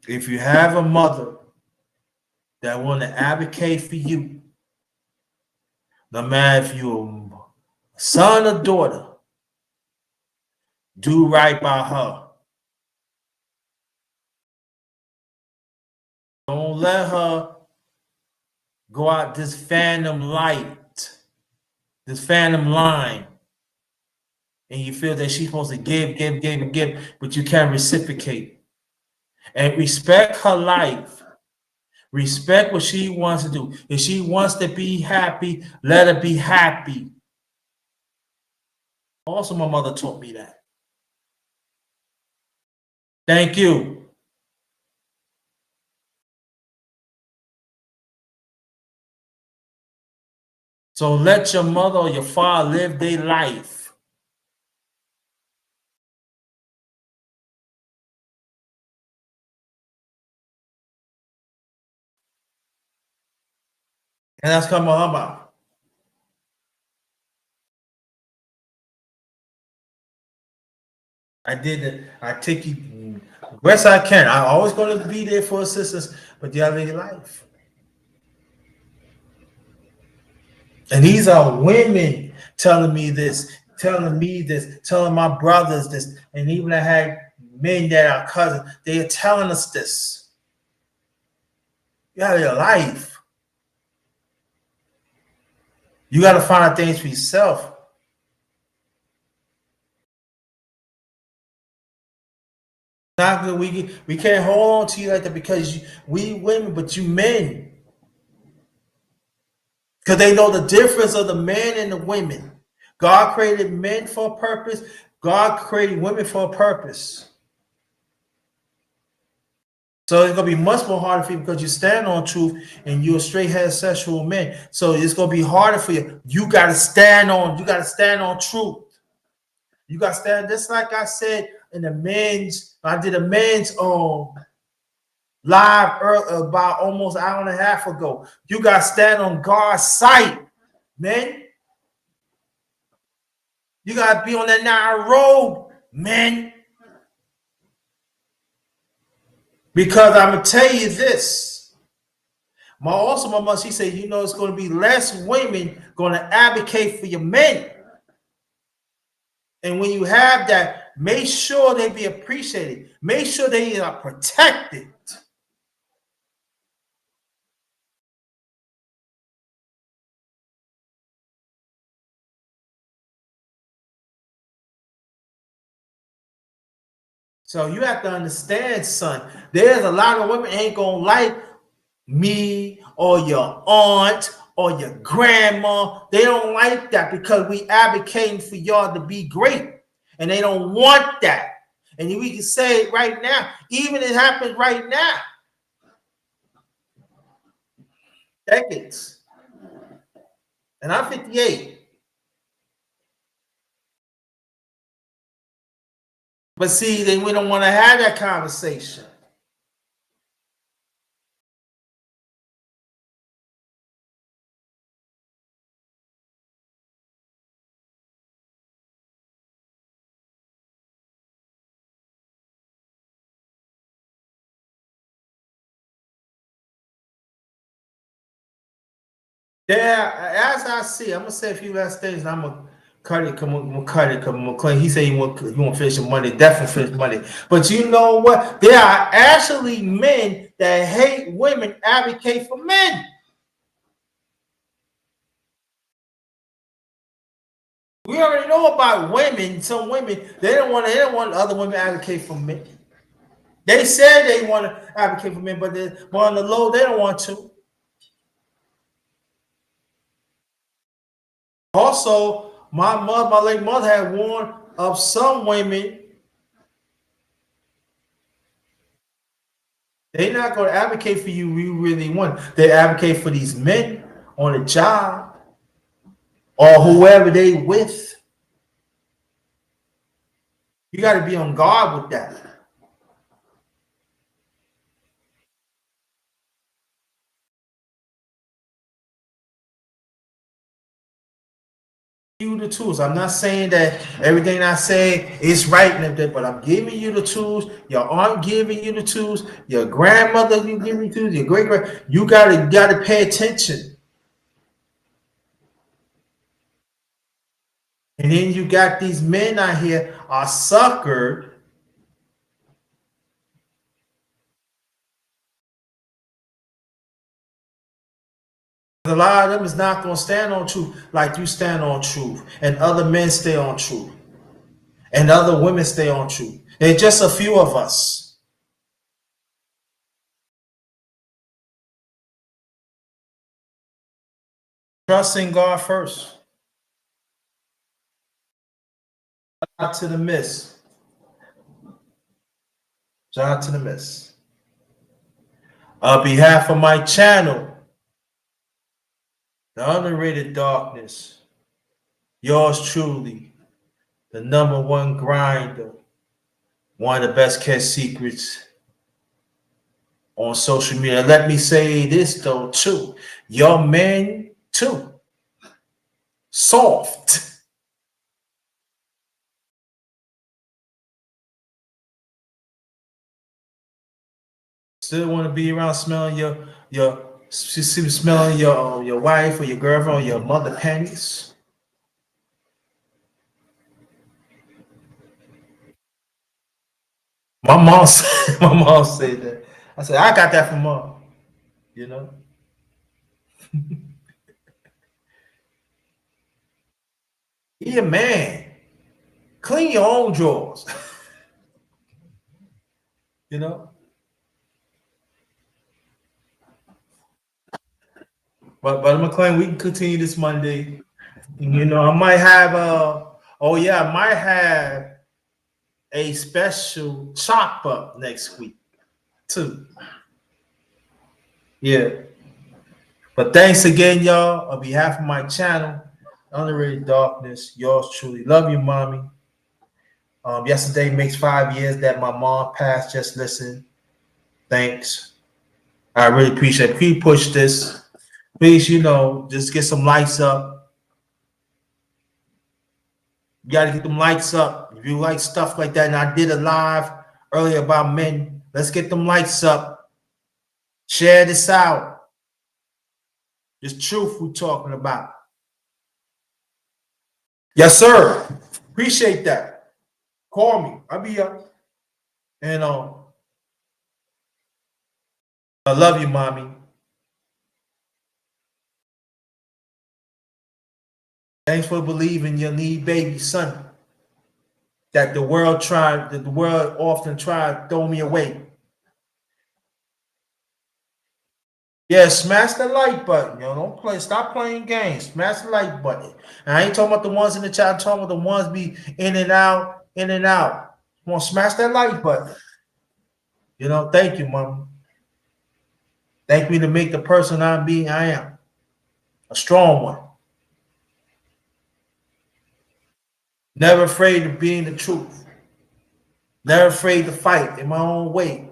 If you have a mother that want to advocate for you, no matter if you're a son or daughter, do right by her. Don't let her go out this phantom light, this phantom line, and you feel that she's supposed to give, but you can't reciprocate. And respect her life. Respect what she wants to do. If she wants to be happy, let her be happy. Also, my mother taught me that. Thank you. So let your mother or your father live their life. And that's coming from her mouth. I did it. I take you best I can. I'm always going to be there for assistance, but you have your life. And these are women telling me this, telling my brothers this, and even I had men that are cousins. They are telling us this. You have your life. You got to find out things for yourself. Not good. We can't hold on to you like that because we women, but you men, because they know the difference of the men and the women. God created men for a purpose. God created women for a purpose. So it's gonna be much more harder for you because you stand on truth and you're a straight heterosexual man. So it's gonna be harder for you. You gotta stand on. You gotta stand on truth. You gotta stand. Just like I said in the men's. I did a men's live about almost an hour and a half ago. You gotta stand on God's side, man. You gotta be on that narrow road, man. Because I'm gonna tell you this. My mother, she said, you know, it's gonna be less women gonna advocate for your men. And when you have that, make sure they be appreciated. Make sure they are protected. So you have to understand, son. There's a lot of women ain't gonna like me or your aunt or your grandma. They don't like that because we advocating for y'all to be great, and they don't want that. And we can say it right now, even it happens right now. Decades, and I'm 58. But see, then we don't want to have that conversation. Yeah, as I see, I'm gonna say a few last things. And I'm gonna cut it. Come on, cut it. Come on, Clay. He said he want finish Monday. Definitely finish Monday. But you know what? There are actually men that hate women advocate for men. We already know about women. Some women they don't want. They don't want other women to advocate for men. They said they want to advocate for men, but on the low, they don't want to. Also, my late mother had warned of some women. They're not going to advocate for you really want. They advocate for these men on a job or whoever they with. You got to be on guard with that. You the tools. I'm not saying that everything I say is right and everything, but I'm giving you the tools. Your aunt giving you the tools. Your grandmother you giving you tools. Your great grand. You gotta pay attention. And then you got these men out here are suckered. A lot of them is not going to stand on truth like you stand on truth, and other men stay on truth, and other women stay on truth. There's just a few of us. Trust in God first. Shout out to the miss. Shout out to the miss. On behalf of my channel, The underrated darkness. Yours truly, the number one grinder. One of the best kept secrets on social media. Let me say this though, too. Your men, too. Soft. Still want to be around smelling smelling your wife or your girlfriend or your mother panties. My mom said, my mom said that. I said, I got that from mom, you know. Yeah, man. Clean your own drawers, you know. But McLean, we can continue this Monday. You know, I might have oh yeah, I might have a special chop up next week too. Yeah. But thanks again, y'all. On behalf of my channel, Underrated Darkness, yours truly. Love you, mommy. Yesterday makes 5 years that my mom passed. Just listen. Thanks. I really appreciate it. Please push this. Please, just get some lights up. You got to get them lights up. If you like stuff like that, and I did a live earlier about men, let's get them lights up. Share this out. This truth we're talking about. Yes, sir. Appreciate that. Call me. I'll be up. And I love you, mommy. Thanks for believing your need baby son. That the world often tried to throw me away. Yeah, smash the like button. Don't play. Stop playing games. Smash the like button. And I ain't talking about the ones in the chat. I'm talking about the ones be in and out, in and out. You want to smash that like button. Thank you, mom. Thank me to make the person I am. A strong one. Never afraid of being the truth. Never afraid to fight in my own way.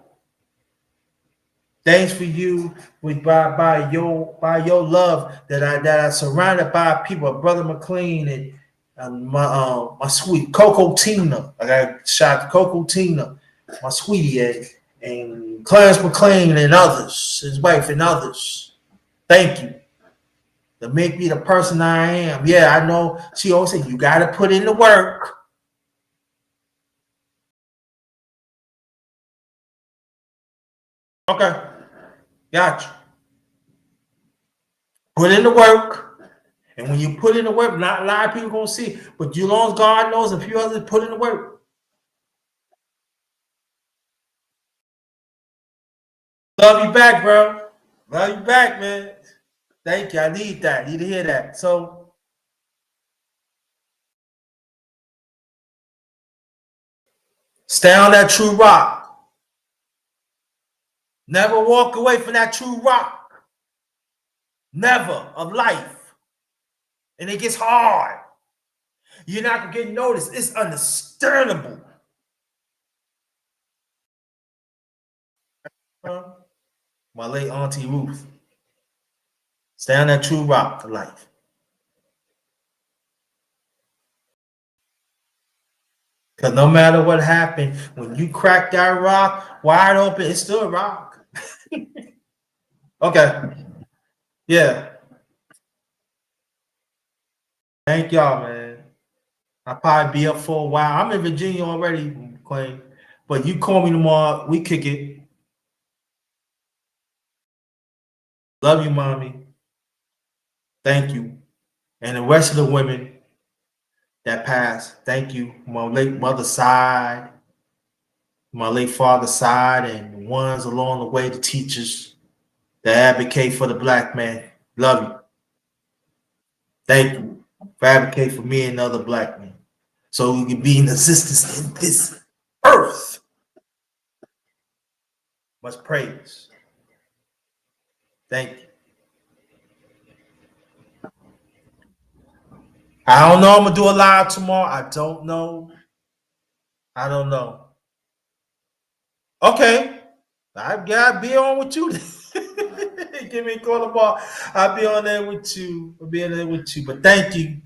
Thanks for you by your love that I surrounded by people, Brother McLean and my sweet Coco Tina. I got shot Coco Tina, my sweetie, and Clarence McLean and others, his wife and others. Thank you to make me the person I am. Yeah, I know. She always said you got to put in the work. Okay, gotcha. Put in the work. And when you put in the work, not a lot of people gonna see, but you long as God knows a few others put in the work. Love you back, bro. Love you back, man. Thank you. I need that. I need to hear that. So stay on that true rock. Never walk away from that true rock. Never of life. And it gets hard. You're not gonna get noticed. It's understandable. My late auntie Ruth. Stay on that true rock for life. Because no matter what happened, when you crack that rock wide open, it's still a rock. Okay. Yeah. Thank y'all, man. I'll probably be up for a while. I'm in Virginia already, Clay. But you call me tomorrow. We kick it. Love you, mommy. Thank you. And the rest of the women that passed, thank you. My late mother's side, my late father's side, and the ones along the way, the teachers that advocate for the black man. Love you. Thank you for advocating for me and other black men. So we can be in existence in this earth. Much praise. Thank you. I don't know. I'm gonna do a live tomorrow. I don't know. I don't know. Okay. I gotta be on with you. Give me a call tomorrow. I'll be on there with you. I'll be on there with you. But thank you.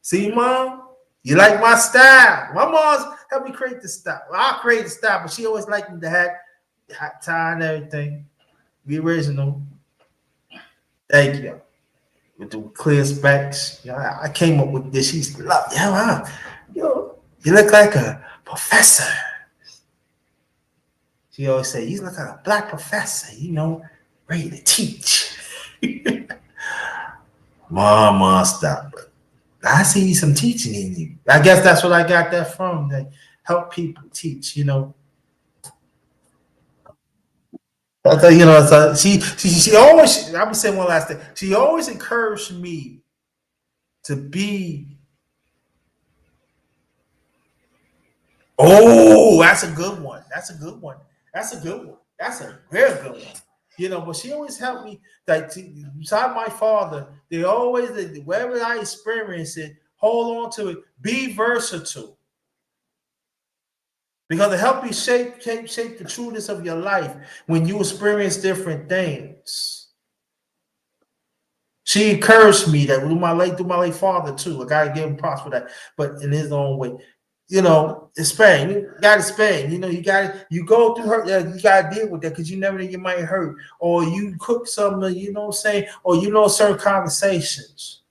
See, mom, you like my style. My mom's helped me create the style. Well, I create the style, but she always liked me to have hot tie and everything. Be original. Thank you. With the clear specs. Yeah, I came up with this. She's love. Yeah, yo, you look like a professor. She always say, you look like a black professor, ready to teach. Mama, stop. I see some teaching in you. I guess that's what I got that from. They help people teach. I thought, so she always, I would say one last thing. She always encouraged me to be, oh, that's a good one. That's a good one. That's a good one. That's a very good one. But she always helped me. Like, beside my father, they always, wherever I experience it, hold on to it. Be versatile. Because it helps you shape the trueness of your life when you experience different things. She encouraged me that through my late father too. I gotta give him props for that, but in his own way. In Spain, you got to Spain. You go through her. You got to deal with that because you never know you might hurt, or you cook something. You know what I'm saying, or certain conversations.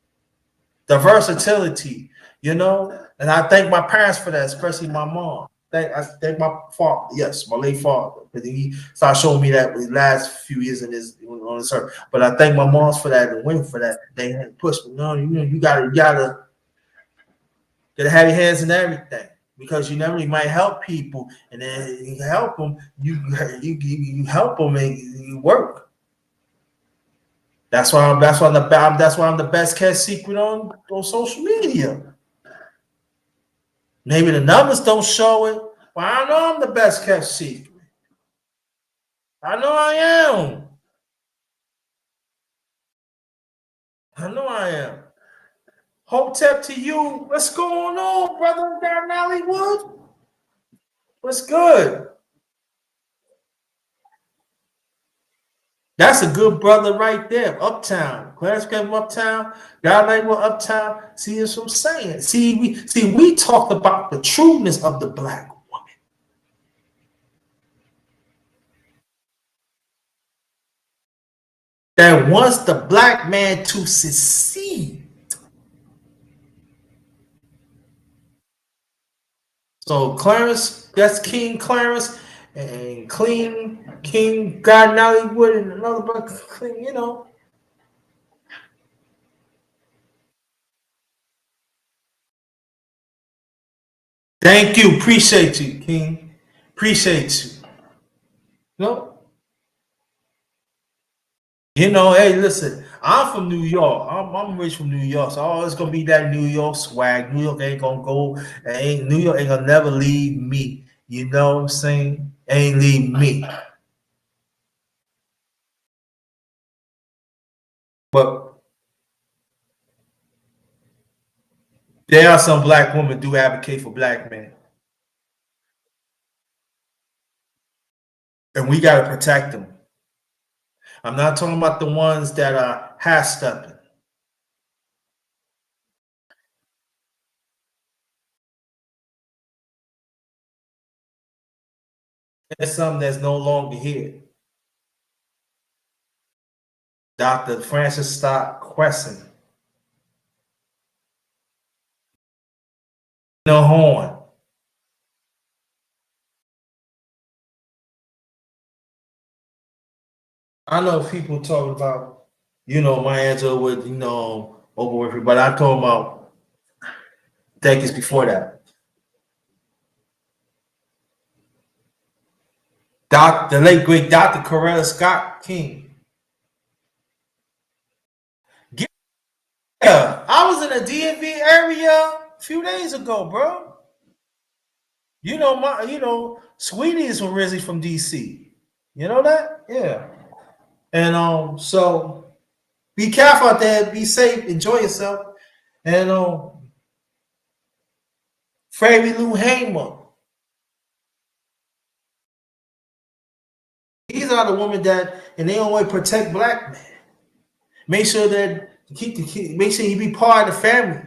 The versatility, and I thank my parents for that, especially my mom. I thank my father, yes, my late father, because he started showing me that the last few years on this earth. But I thank my moms for that and women for that. They had pushed me. No, you gotta have your hands in everything because you never might help people, and then you help them. You help them and you work. That's why I'm the best kept secret on social media. Maybe the numbers don't show it, but I know I'm the best kept secret. I know I am. I know I am. Hotep to you. What's going on, brother down in Hollywood? What's good? That's a good brother right there. Uptown. Clarence came Uptown. Y'all like what Uptown? See, that's what I'm saying. We talked about the trueness of the black woman. That wants the black man to succeed. So Clarence, that's King Clarence, and King God Nollywood, and another brother, Clean. Thank you, appreciate you, King, appreciate you. No, hey, listen, I'm from New York. I'm rich from New York, so it's gonna be that New York swag. New York ain't gonna go. New York ain't gonna never leave me. You know what I'm saying? Ain't leave me. But there are some black women do advocate for black men, and we gotta protect them. I'm not talking about the ones that are half stepping. There's some that's no longer here. Dr. Francis Scott Quesson, no horn. I know people talk about, my answer with, Oprah Winfrey, but I talk about decades before that. The late great Dr. Coretta Scott King. Yeah, I was in the DMV area a few days ago, bro. Sweetie is originally from DC. You know that? Yeah. And so be careful out there, be safe, enjoy yourself. And Freddie Lou Hamer. These are the women that, and they only protect black men. Make sure that keep the kid, make sure he be part of the family.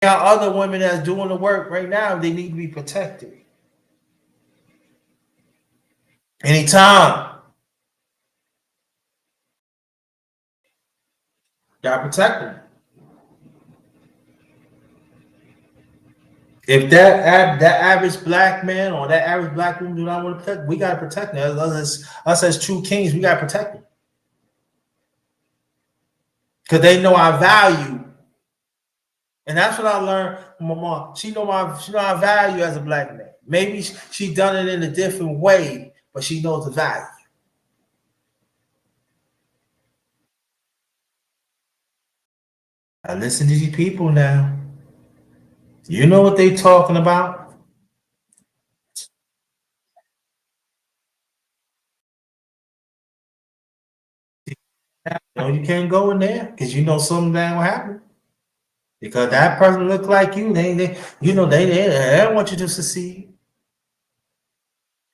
There are other women that's doing the work right now. They need to be protected. Anytime, gotta protect them. If that average black man or that average black woman do not want to protect, we gotta protect them. Us as true kings, we gotta protect them because they know our value, and that's what I learned from my mom. She know our value as a black man. Maybe she done it in a different way, but she knows the value. I listen to these people now. You know what they talking about? No, you can't go in there because you know something that will happen. Because that person look like you, they don't want you to succeed.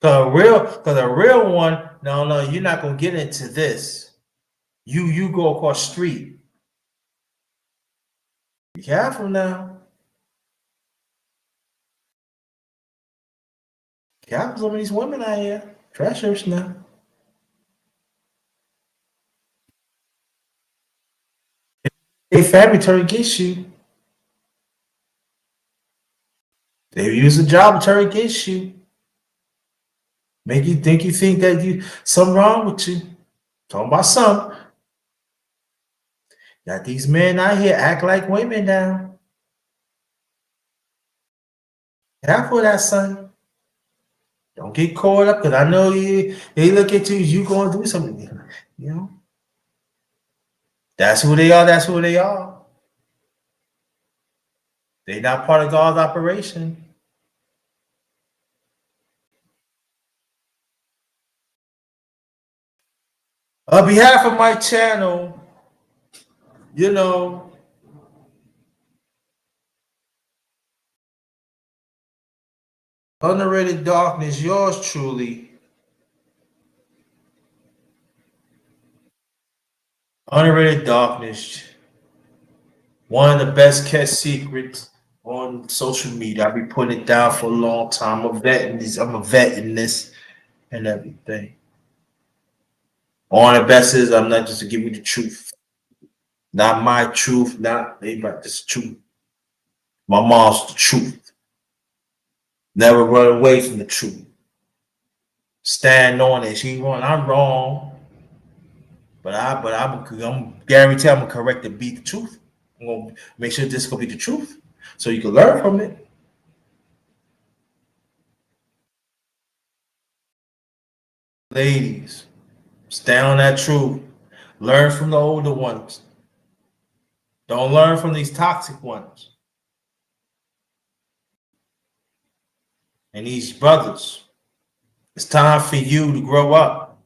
Cause a real one, no, you're not gonna get into this. You go across the street. Be careful now. Careful some of these women out here. Treasures now. They family turn against you. They use a job to turn against you. Make you think that you something wrong with you. Talking about something. Got these men out here act like women now. Careful of that, son. Don't get caught up because I know they look at you going to do something. You know, that's who they are. That's who they are. They're not part of God's operation. On behalf of my channel, you know, Underrated Darkness, yours truly. Underrated Darkness, one of the best kept secrets on social media. I've been putting it down for a long time. I'm a vet in this and everything. All the best is I'm not just to give you the truth. Not my truth, not anybody, just truth. My mom's the truth. Never run away from the truth. Stand on it. She wrong, I'm wrong. I'm guarantee I'm gonna correct it, be the truth. I'm gonna make sure this is gonna be the truth. So you can learn from it. Ladies, stand on that truth. Learn from the older ones. Don't learn from these toxic ones. And these brothers. It's time for you to grow up.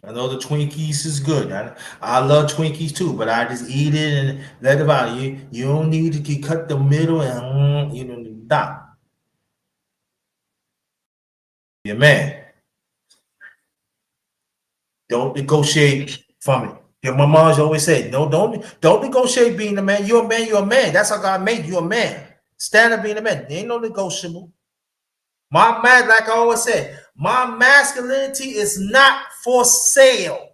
I know the Twinkies is good. I love Twinkies too, but I just eat it and let it out. You don't need to cut the middle and stop. You're a man. Don't negotiate from it. My mom's always said, no, don't negotiate being a man. You're a man, you're a man. That's how God made you a man. Stand up being a man. There ain't no negotiable. My man, like I always said, my masculinity is not for sale.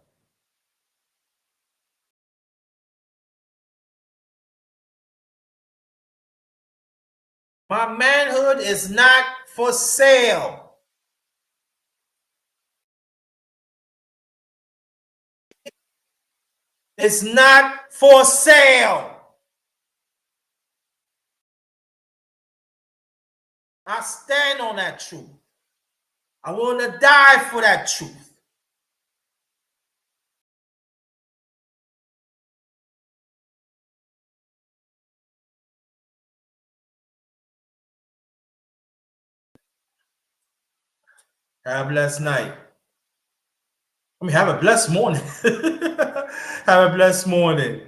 My manhood is not for sale. It's not for sale. I stand on that truth. I want to die for that truth. Have a blessed night. Have a blessed morning. Have a blessed morning.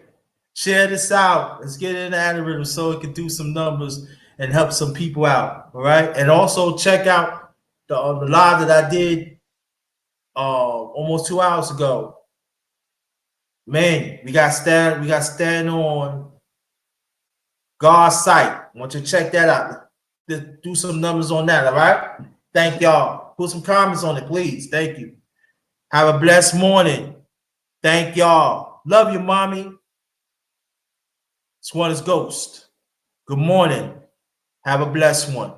Share this out. Let's get it in the algorithm so it can do some numbers and help some people out. All right. And also check out the live that I did almost 2 hours ago. Man, we got stand on God's site. I want you to check that out. Do some numbers on that. All right. Thank y'all. Put some comments on it, please. Thank you. Have a blessed morning. Thank y'all. Love you, mommy. This one is Ghost. Good morning. Have a blessed one.